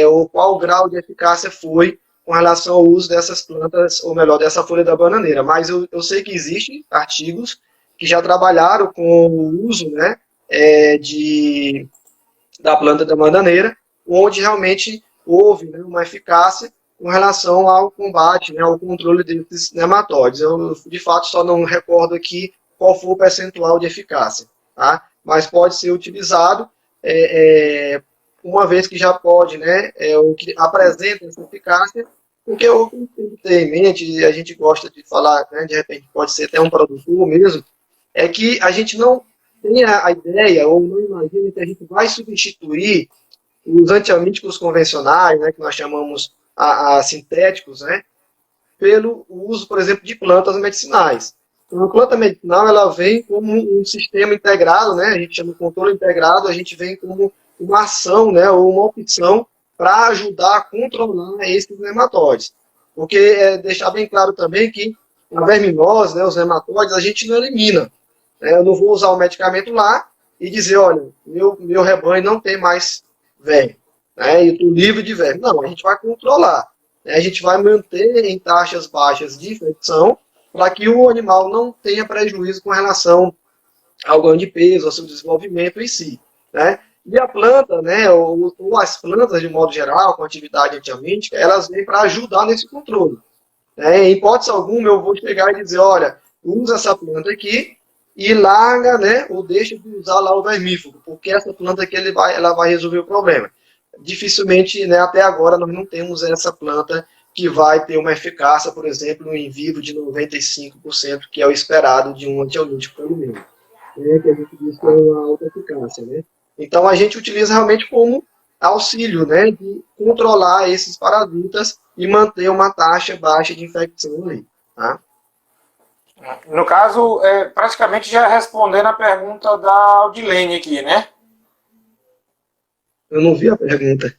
ou qual o grau de eficácia foi com relação ao uso dessas plantas, ou melhor, dessa folha da bananeira, mas eu sei que existem artigos que já trabalharam com o uso, né, da planta da bananeira, onde realmente houve, né, uma eficácia com relação ao combate, né, ao controle desses nematóides. Eu, de fato, só não recordo aqui qual foi o percentual de eficácia, tá? Mas pode ser utilizado, uma vez que já pode, né, o que apresenta essa eficácia, porque o que tem que ter em mente, e a gente gosta de falar, né, de repente pode ser até um produtor mesmo, é que a gente não tem a ideia, ou não imagina que a gente vai substituir os antiamíticos convencionais, né, que nós chamamos a sintéticos, né, pelo uso, por exemplo, de plantas medicinais. Então, a planta medicinal, ela vem como um sistema integrado, né, a gente chama de controle integrado, a gente vem como uma ação, né, ou uma opção para ajudar a controlar esses nematóides. Porque deixar bem claro também que a verminose, né, os nematóides, a gente não elimina. Né, eu não vou usar o medicamento lá e dizer, olha, meu rebanho não tem mais verme, né, e eu estou livre de verme. Não, a gente vai controlar. Né, a gente vai manter em taxas baixas de infecção para que o animal não tenha prejuízo com relação ao ganho de peso, ao seu desenvolvimento em si. Né? E a planta, né, ou as plantas de modo geral, com atividade antiamítica, elas vêm para ajudar nesse controle. Né? Em hipótese alguma, eu vou chegar e dizer, olha, usa essa planta aqui e larga, né, ou deixa de usar lá o vermífugo, porque essa planta aqui ela vai resolver o problema. Dificilmente, né, até agora, nós não temos essa planta que vai ter uma eficácia, por exemplo, em vivo de 95%, que é o esperado de um antiamítico pelo menos. Né, que a gente diz que é uma alta eficácia. Né? Então, a gente utiliza realmente como auxílio, né, de controlar esses parasitas e manter uma taxa baixa de infecção aí. Tá? No caso, praticamente já respondendo a pergunta da Audilene aqui, né? Eu não vi a pergunta.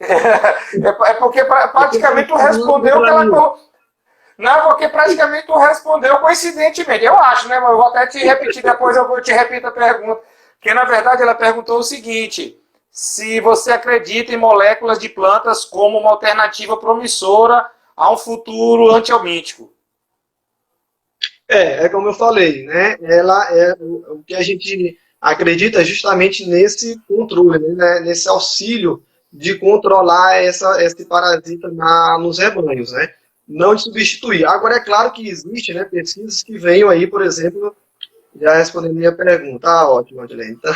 É porque praticamente tu respondeu o que ela colocou. Não, porque praticamente tu respondeu coincidentemente. Eu acho, né? Mas eu vou até te repetir, depois eu te repito a pergunta. Porque, na verdade, ela perguntou o seguinte: se você acredita em moléculas de plantas como uma alternativa promissora a um futuro antialmítico. É como eu falei, né? Ela é o que a gente acredita justamente nesse controle, né? Nesse auxílio de controlar esse parasita nos rebanhos, né? Não de substituir. Agora, é claro que existe, né, pesquisas que venham aí, por exemplo, já respondendo a minha pergunta. Ah, ótimo, Adilene. Então,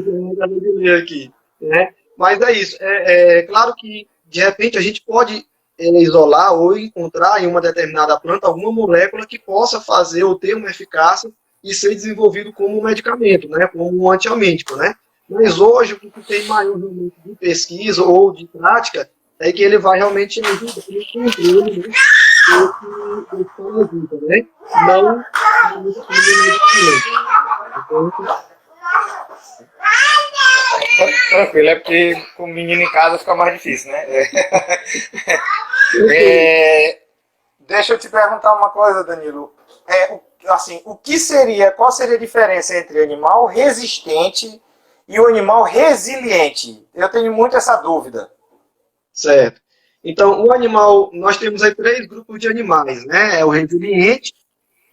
eu acabei de ler aqui, né? Mas é isso. É claro que, de repente, a gente pode isolar ou encontrar em uma determinada planta alguma molécula que possa fazer ou ter uma eficácia e ser desenvolvido como um medicamento, né? Como um antialmítico, né? Mas hoje, o que tem maior realmente de pesquisa ou de prática é que ele vai realmente ajudar no controle, né, desse parasita, né? Não Tranquilo, é porque com o menino em casa fica mais difícil, né? Deixa eu te perguntar uma coisa, Danilo. Assim, qual seria a diferença entre animal resistente e o animal resiliente? Eu tenho muito essa dúvida. Certo. Então, o animal, nós temos aí 3 grupos de animais, né? É o resiliente,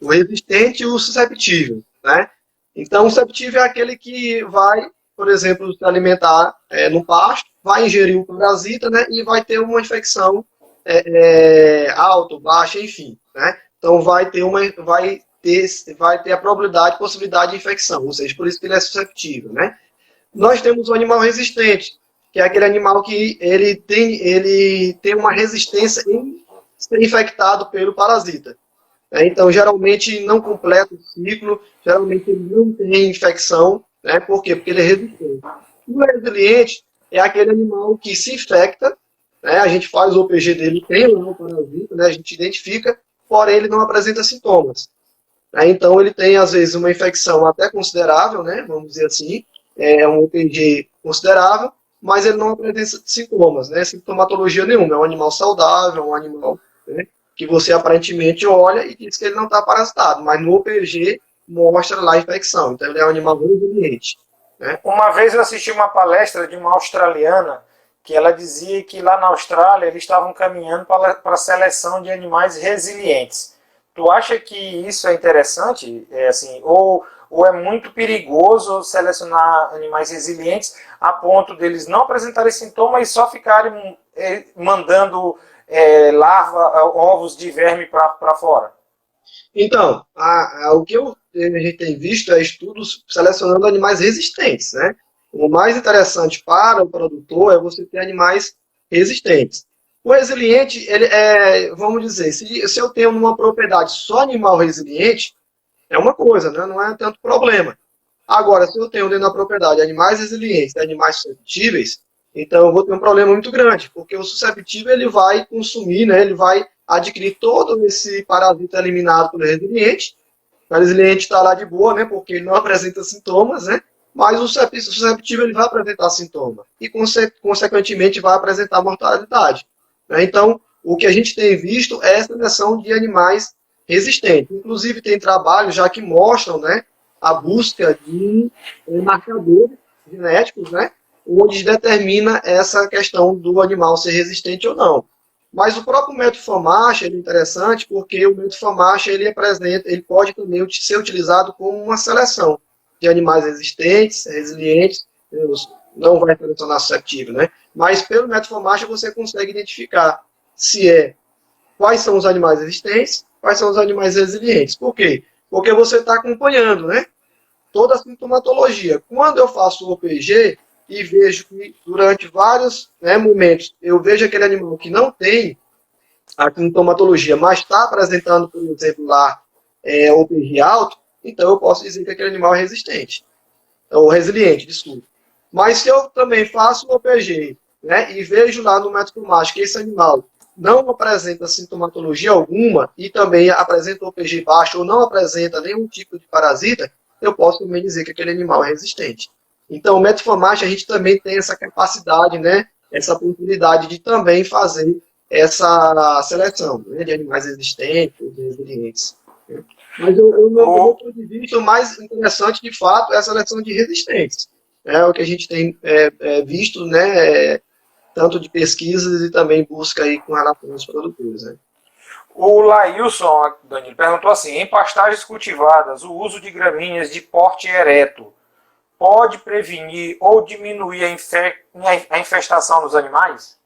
o resistente e o susceptível, né? Então, o susceptível é aquele que vai, por exemplo, se alimentar no pasto, vai ingerir o parasita, né? E vai ter uma infecção alta, baixa, enfim, né? Então, vai ter a probabilidade, possibilidade de infecção, ou seja, por isso que ele é susceptível, né? Nós temos o animal resistente, que é aquele animal que ele tem uma resistência em ser infectado pelo parasita. Então, geralmente não completa o ciclo, geralmente ele não tem infecção, né? Por quê? Porque ele é resistente. O resiliente é aquele animal que se infecta, né? A gente faz o OPG dele, tem lá o parasita, né? A gente identifica, porém ele não apresenta sintomas. Então, ele tem, às vezes, uma infecção até considerável, né? Vamos dizer assim, é um OPG considerável, mas ele não apresenta sintomas, né? Sintomatologia nenhuma. É um animal saudável, um animal, né, que você aparentemente olha e diz que ele não está parasitado, mas no OPG mostra lá a infecção. Então, ele é um animal resiliente, né? Uma vez eu assisti uma palestra de uma australiana que ela dizia que lá na Austrália eles estavam caminhando para a seleção de animais resilientes. Tu acha que isso é interessante? Assim, ou é muito perigoso selecionar animais resilientes a ponto deles não apresentarem sintomas e só ficarem mandando ovos de verme para fora? Então, o que a gente tem visto é estudos selecionando animais resistentes, né? O mais interessante para o produtor é você ter animais resistentes. O resiliente, ele é, vamos dizer, se eu tenho numa propriedade só animal resiliente, é uma coisa, né? Não é tanto problema. Agora, se eu tenho dentro da propriedade animais resilientes, animais susceptíveis, então eu vou ter um problema muito grande, porque o susceptível ele vai consumir, né? Ele vai adquirir todo esse parasita eliminado pelo resiliente. O resiliente está lá de boa, né? Porque ele não apresenta sintomas, né? Mas o susceptível ele vai apresentar sintoma e, consequentemente, vai apresentar mortalidade, né? Então, o que a gente tem visto é a seleção de animais resistentes. Inclusive, tem trabalhos já que mostram, né, a busca de marcadores genéticos, né, onde determina essa questão do animal ser resistente ou não. Mas o próprio método FAMACHA é interessante porque o método FAMACHA ele pode também ser utilizado como uma seleção de animais resistentes, resilientes, não vai selecionar susceptível, né? Mas pelo método FAMACHA você consegue identificar quais são os animais resistentes, quais são os animais resilientes. Por quê? Porque você está acompanhando, né, toda a sintomatologia. Quando eu faço o OPG e vejo que durante vários, né, momentos eu vejo aquele animal que não tem a sintomatologia, mas está apresentando, por exemplo, lá OPG alto, então eu posso dizer que aquele animal é resistente, ou resiliente, desculpa. Mas se eu também faço o OPG, né, e vejo lá no método mágico que esse animal não apresenta sintomatologia alguma e também apresenta OPG baixo ou não apresenta nenhum tipo de parasita, eu posso também dizer que aquele animal é resistente. Então, o método FAMACHA, a gente também tem essa capacidade, né, essa possibilidade de também fazer essa seleção, né, de animais resistentes, resilientes. Mas o meu ponto de vista, o mais interessante, de fato, é a seleção de resistentes. É o que a gente tem visto, né, tanto de pesquisas e também busca aí com relação aos produtores, né? O Lailson, Danilo, perguntou assim: em pastagens cultivadas, o uso de gramíneas de porte ereto pode prevenir ou diminuir a infestação dos animais?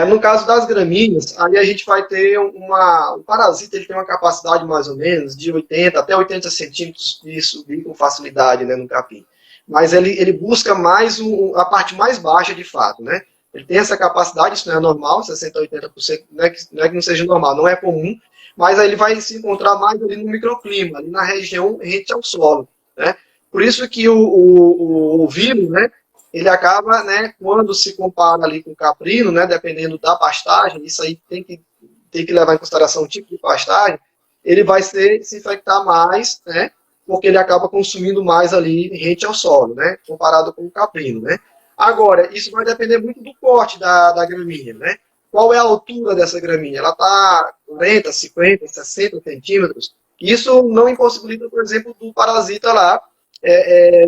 No caso das gramíneas, aí a gente vai ter o parasita, ele tem uma capacidade mais ou menos de 80 até 80 centímetros de subir com facilidade, né, no capim. Mas ele busca mais a parte mais baixa de fato, né? Ele tem essa capacidade, isso não é normal, 60 a 80%, não é que não seja normal, não é comum, mas aí ele vai se encontrar mais ali no microclima, ali na região rente ao solo, né? Por isso que o vírus, né, ele acaba, né, quando se compara ali com o caprino, né, dependendo da pastagem, isso aí tem que levar em consideração o tipo de pastagem, ele vai se infectar mais, né, porque ele acaba consumindo mais ali rente ao solo, né, comparado com o caprino, né. Agora, isso vai depender muito do porte da gramínea, né. Qual é a altura dessa gramínea? Ela está 40, 50, 60 centímetros? Isso não impossibilita, por exemplo, do parasita lá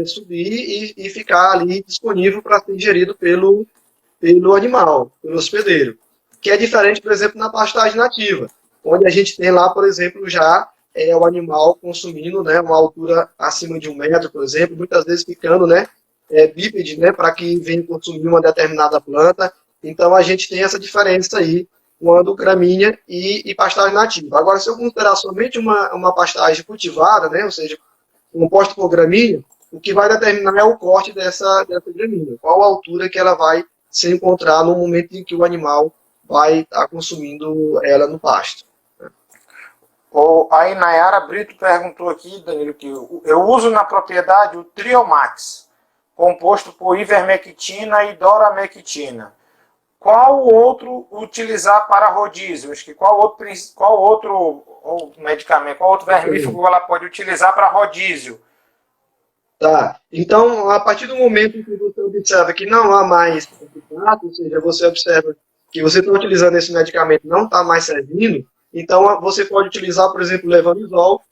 subir e ficar ali disponível para ser ingerido pelo animal, pelo hospedeiro. Que é diferente, por exemplo, na pastagem nativa, onde a gente tem lá, por exemplo, já o animal consumindo, né, uma altura acima de 1 metro, por exemplo, muitas vezes ficando, né, bípede, né, para que venha consumir uma determinada planta. Então, a gente tem essa diferença aí, quando gramínea e pastagem nativa. Agora, se eu considerar somente uma pastagem cultivada, né, ou seja, composto por gramínea, o que vai determinar é o corte dessa gramínea, qual a altura que ela vai se encontrar no momento em que o animal vai estar consumindo ela no pasto. A Inayara Brito perguntou aqui, Danilo, que eu uso na propriedade o Triomax, composto por ivermectina e doramectina. Qual outro utilizar para rodízio? Acho que qual outro medicamento, qual outro vermífugo ela pode utilizar para rodízio? Tá. Então, a partir do momento que você observa que não há mais contato, ou seja, você observa que você está utilizando esse medicamento e não está mais servindo, então você pode utilizar, por exemplo, o levonisol,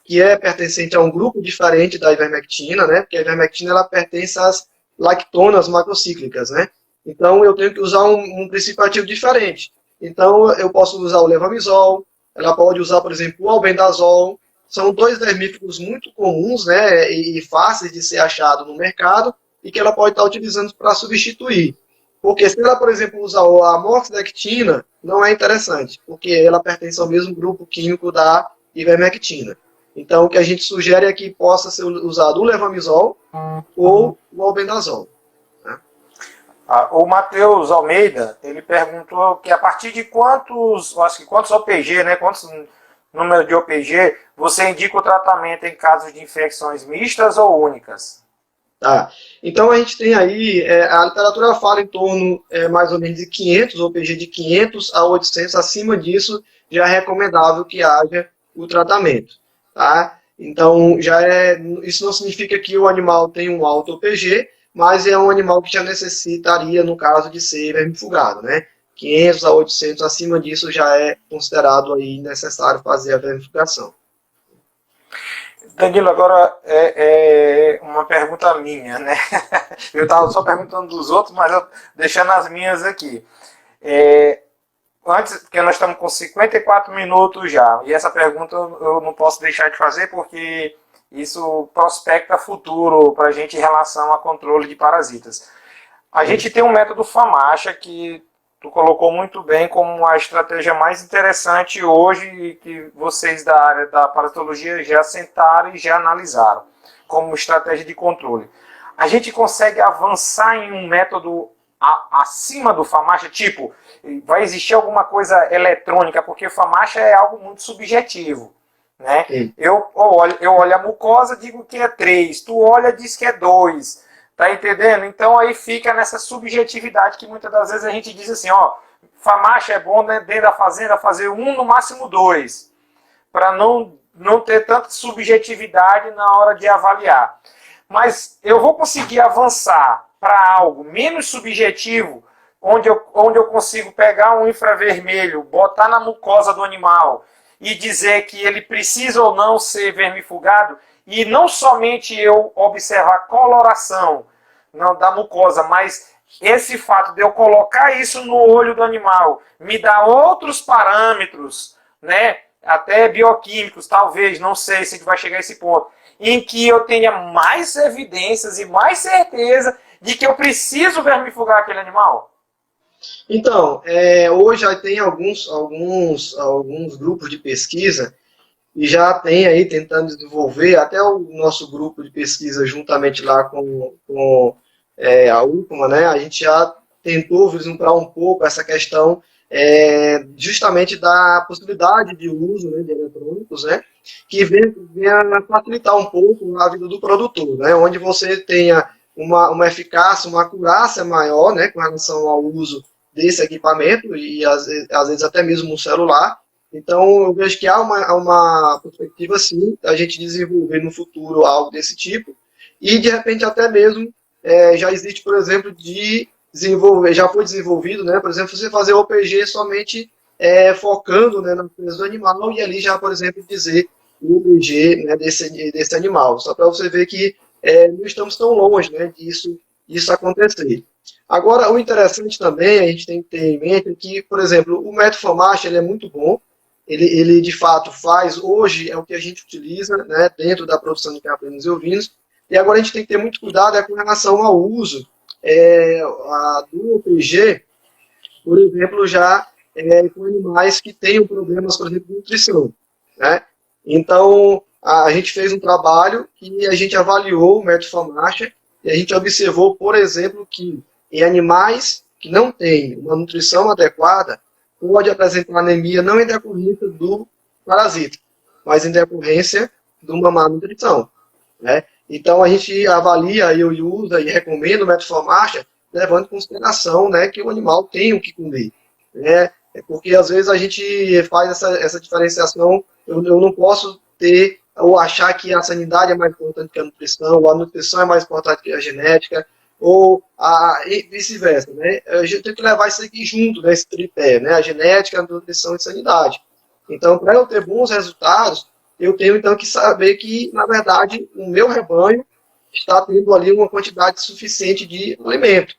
que é pertencente a um grupo diferente da ivermectina, né? Porque a ivermectina ela pertence às lactonas macrocíclicas, né? Então eu tenho que usar um princípio ativo diferente. Então eu posso usar o levamisol, ela pode usar, por exemplo, o albendazol. São dois vermífugos muito comuns, né? E fáceis de ser achado no mercado e que ela pode estar utilizando para substituir. Porque se ela, por exemplo, usar a amoxicilina, não é interessante, porque ela pertence ao mesmo grupo químico da ivermectina. Então, o que a gente sugere é que possa ser usado o levamisol ou o albendazol. Né? O Matheus Almeida, ele perguntou que a partir de quantos OPG, né, quantos número de OPG, você indica o tratamento em casos de infecções mistas ou únicas? Tá. Então, a gente tem aí, a literatura fala em torno mais ou menos de 500, OPG de 500 a 800, acima disso já é recomendável que haja o tratamento. Tá? Então, isso não significa que o animal tem um alto OPG, mas é um animal que já necessitaria, no caso, de ser vermifugado, né? 500 a 800, acima disso já é considerado aí necessário fazer a vermifugação. Danilo, agora é uma pergunta minha, né? Eu estava só perguntando dos outros, mas deixando as minhas aqui. Antes, porque nós estamos com 54 minutos já, e essa pergunta eu não posso deixar de fazer porque isso prospecta futuro para a gente em relação a controle de parasitas. A gente tem um método FAMACHA que tu colocou muito bem como a estratégia mais interessante hoje e que vocês da área da parasitologia já sentaram e já analisaram como estratégia de controle. A gente consegue avançar em um método acima do FAMACHA, tipo, vai existir alguma coisa eletrônica, porque o FAMACHA é algo muito subjetivo. Né? Eu olho a mucosa, digo que é 3, tu olha, diz que é 2. Tá entendendo? Então aí fica nessa subjetividade que muitas das vezes a gente diz assim, ó, FAMACHA é bom, né, dentro da fazenda fazer 1, no máximo 2, para não ter tanta subjetividade na hora de avaliar. Mas eu vou conseguir avançar para algo menos subjetivo, onde eu consigo pegar um infravermelho, botar na mucosa do animal e dizer que ele precisa ou não ser vermifugado, e não somente eu observar a coloração da mucosa, mas esse fato de eu colocar isso no olho do animal me dá outros parâmetros, né, até bioquímicos, talvez, não sei se vai chegar a esse ponto, em que eu tenha mais evidências e mais certeza de que eu preciso vermifugar aquele animal? Então, hoje já tem alguns grupos de pesquisa e já tem aí tentando desenvolver, até o nosso grupo de pesquisa juntamente lá com a UFMA, né, a gente já tentou vislumbrar um pouco essa questão justamente da possibilidade de uso, né, de eletrônicos, né, que venha facilitar um pouco a vida do produtor, né, onde você tenha uma eficácia, uma acurácia maior, né, com relação ao uso desse equipamento e às vezes até mesmo um celular. Então, eu vejo que há uma perspectiva, sim, a gente desenvolver no futuro algo desse tipo e, de repente, até mesmo já existe, por exemplo, já foi desenvolvido, né, por exemplo, você fazer OPG somente focando, né, na natureza do animal e ali já, por exemplo, dizer o OPG, né, desse animal, só para você ver que não estamos tão longe, né, disso acontecer. Agora, o interessante também, a gente tem que ter em mente que, por exemplo, o método FAMACHA, ele é muito bom, ele de fato faz, hoje é o que a gente utiliza, né, dentro da produção de caprinos e ovinos, e agora a gente tem que ter muito cuidado com relação ao uso do OPG, por exemplo, já com animais que tenham problemas, por exemplo, de nutrição, né? Então, a gente fez um trabalho que a gente avaliou o método FAMACHA e a gente observou, por exemplo, que em animais que não têm uma nutrição adequada, pode apresentar anemia não em decorrência do parasita, mas em decorrência de uma má nutrição, né? Então, a gente avalia, eu uso e recomendo o método FAMACHA, levando em consideração, né, que o animal tem o que comer, né? Porque, às vezes, a gente faz essa diferenciação, eu não posso ter ou achar que a sanidade é mais importante que a nutrição, ou a nutrição é mais importante que a genética, ou e vice-versa, né? A gente tem que levar isso aqui junto, né, esse tripé, né? A genética, a nutrição e a sanidade. Então, para eu ter bons resultados, eu tenho então que saber que, na verdade, o meu rebanho está tendo ali uma quantidade suficiente de alimento.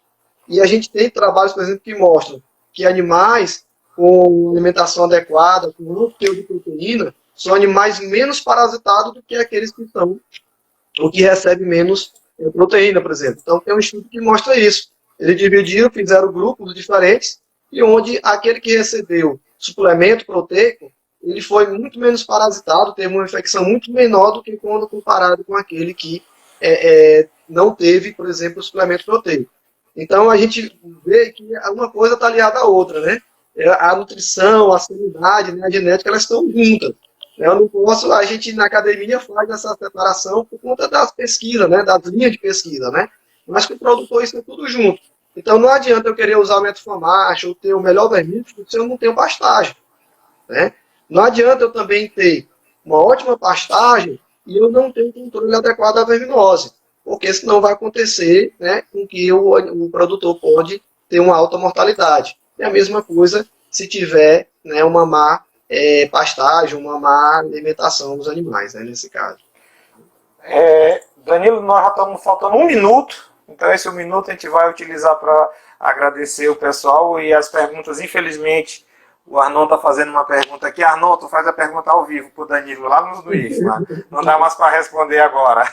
E a gente tem trabalhos, por exemplo, que mostram que animais com alimentação adequada, com alto teor de proteína, são animais menos parasitados do que aqueles que são, ou que recebem menos proteína, por exemplo. Então, tem um estudo que mostra isso. Eles dividiram, fizeram grupos diferentes, e onde aquele que recebeu suplemento proteico, ele foi muito menos parasitado, teve uma infecção muito menor do que quando comparado com aquele que não teve, por exemplo, o suplemento proteico. Então, a gente vê que uma coisa está ligada à outra, né? A nutrição, a sanidade, né, a genética, elas estão juntas. Eu não posso, a gente na academia faz essa separação por conta das pesquisas, né, das linhas de pesquisa, né? Mas que o produtor isso é tudo junto. Então não adianta eu querer usar o método FAMACHA ou ter o melhor vermífugo se eu não tenho pastagem, né? Não adianta eu também ter uma ótima pastagem e eu não tenho controle adequado da verminose, porque senão vai acontecer, né, com que o produtor pode ter uma alta mortalidade. É a mesma coisa se tiver, né, uma má pastagem, uma má alimentação dos animais, né, nesse caso. Danilo, nós já estamos faltando 1 minuto, então esse 1 minuto a gente vai utilizar para agradecer o pessoal e as perguntas, infelizmente, o Arnon está fazendo uma pergunta aqui. Arnon, tu faz a pergunta ao vivo para o Danilo, lá no IFMA. Não dá mais para responder agora.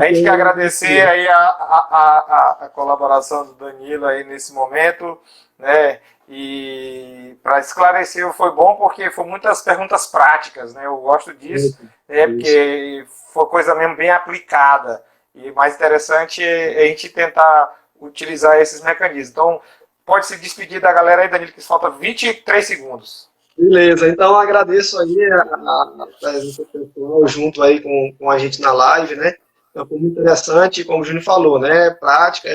A gente quer agradecer aí a colaboração do Danilo aí nesse momento, né? E para esclarecer foi bom porque foram muitas perguntas práticas, né? Eu gosto disso, porque foi coisa mesmo bem aplicada. E mais interessante é a gente tentar utilizar esses mecanismos. Então, pode se despedir da galera aí, Danilo, que falta 23 segundos. Beleza, então eu agradeço aí a presença pessoal junto aí com a gente na live, né? Então, foi muito interessante, como o Júnior falou, né? Prática,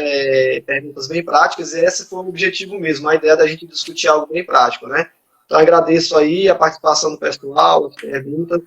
perguntas bem práticas, e esse foi o objetivo mesmo, a ideia da gente discutir algo bem prático, né? Então, agradeço aí a participação do pessoal, as perguntas,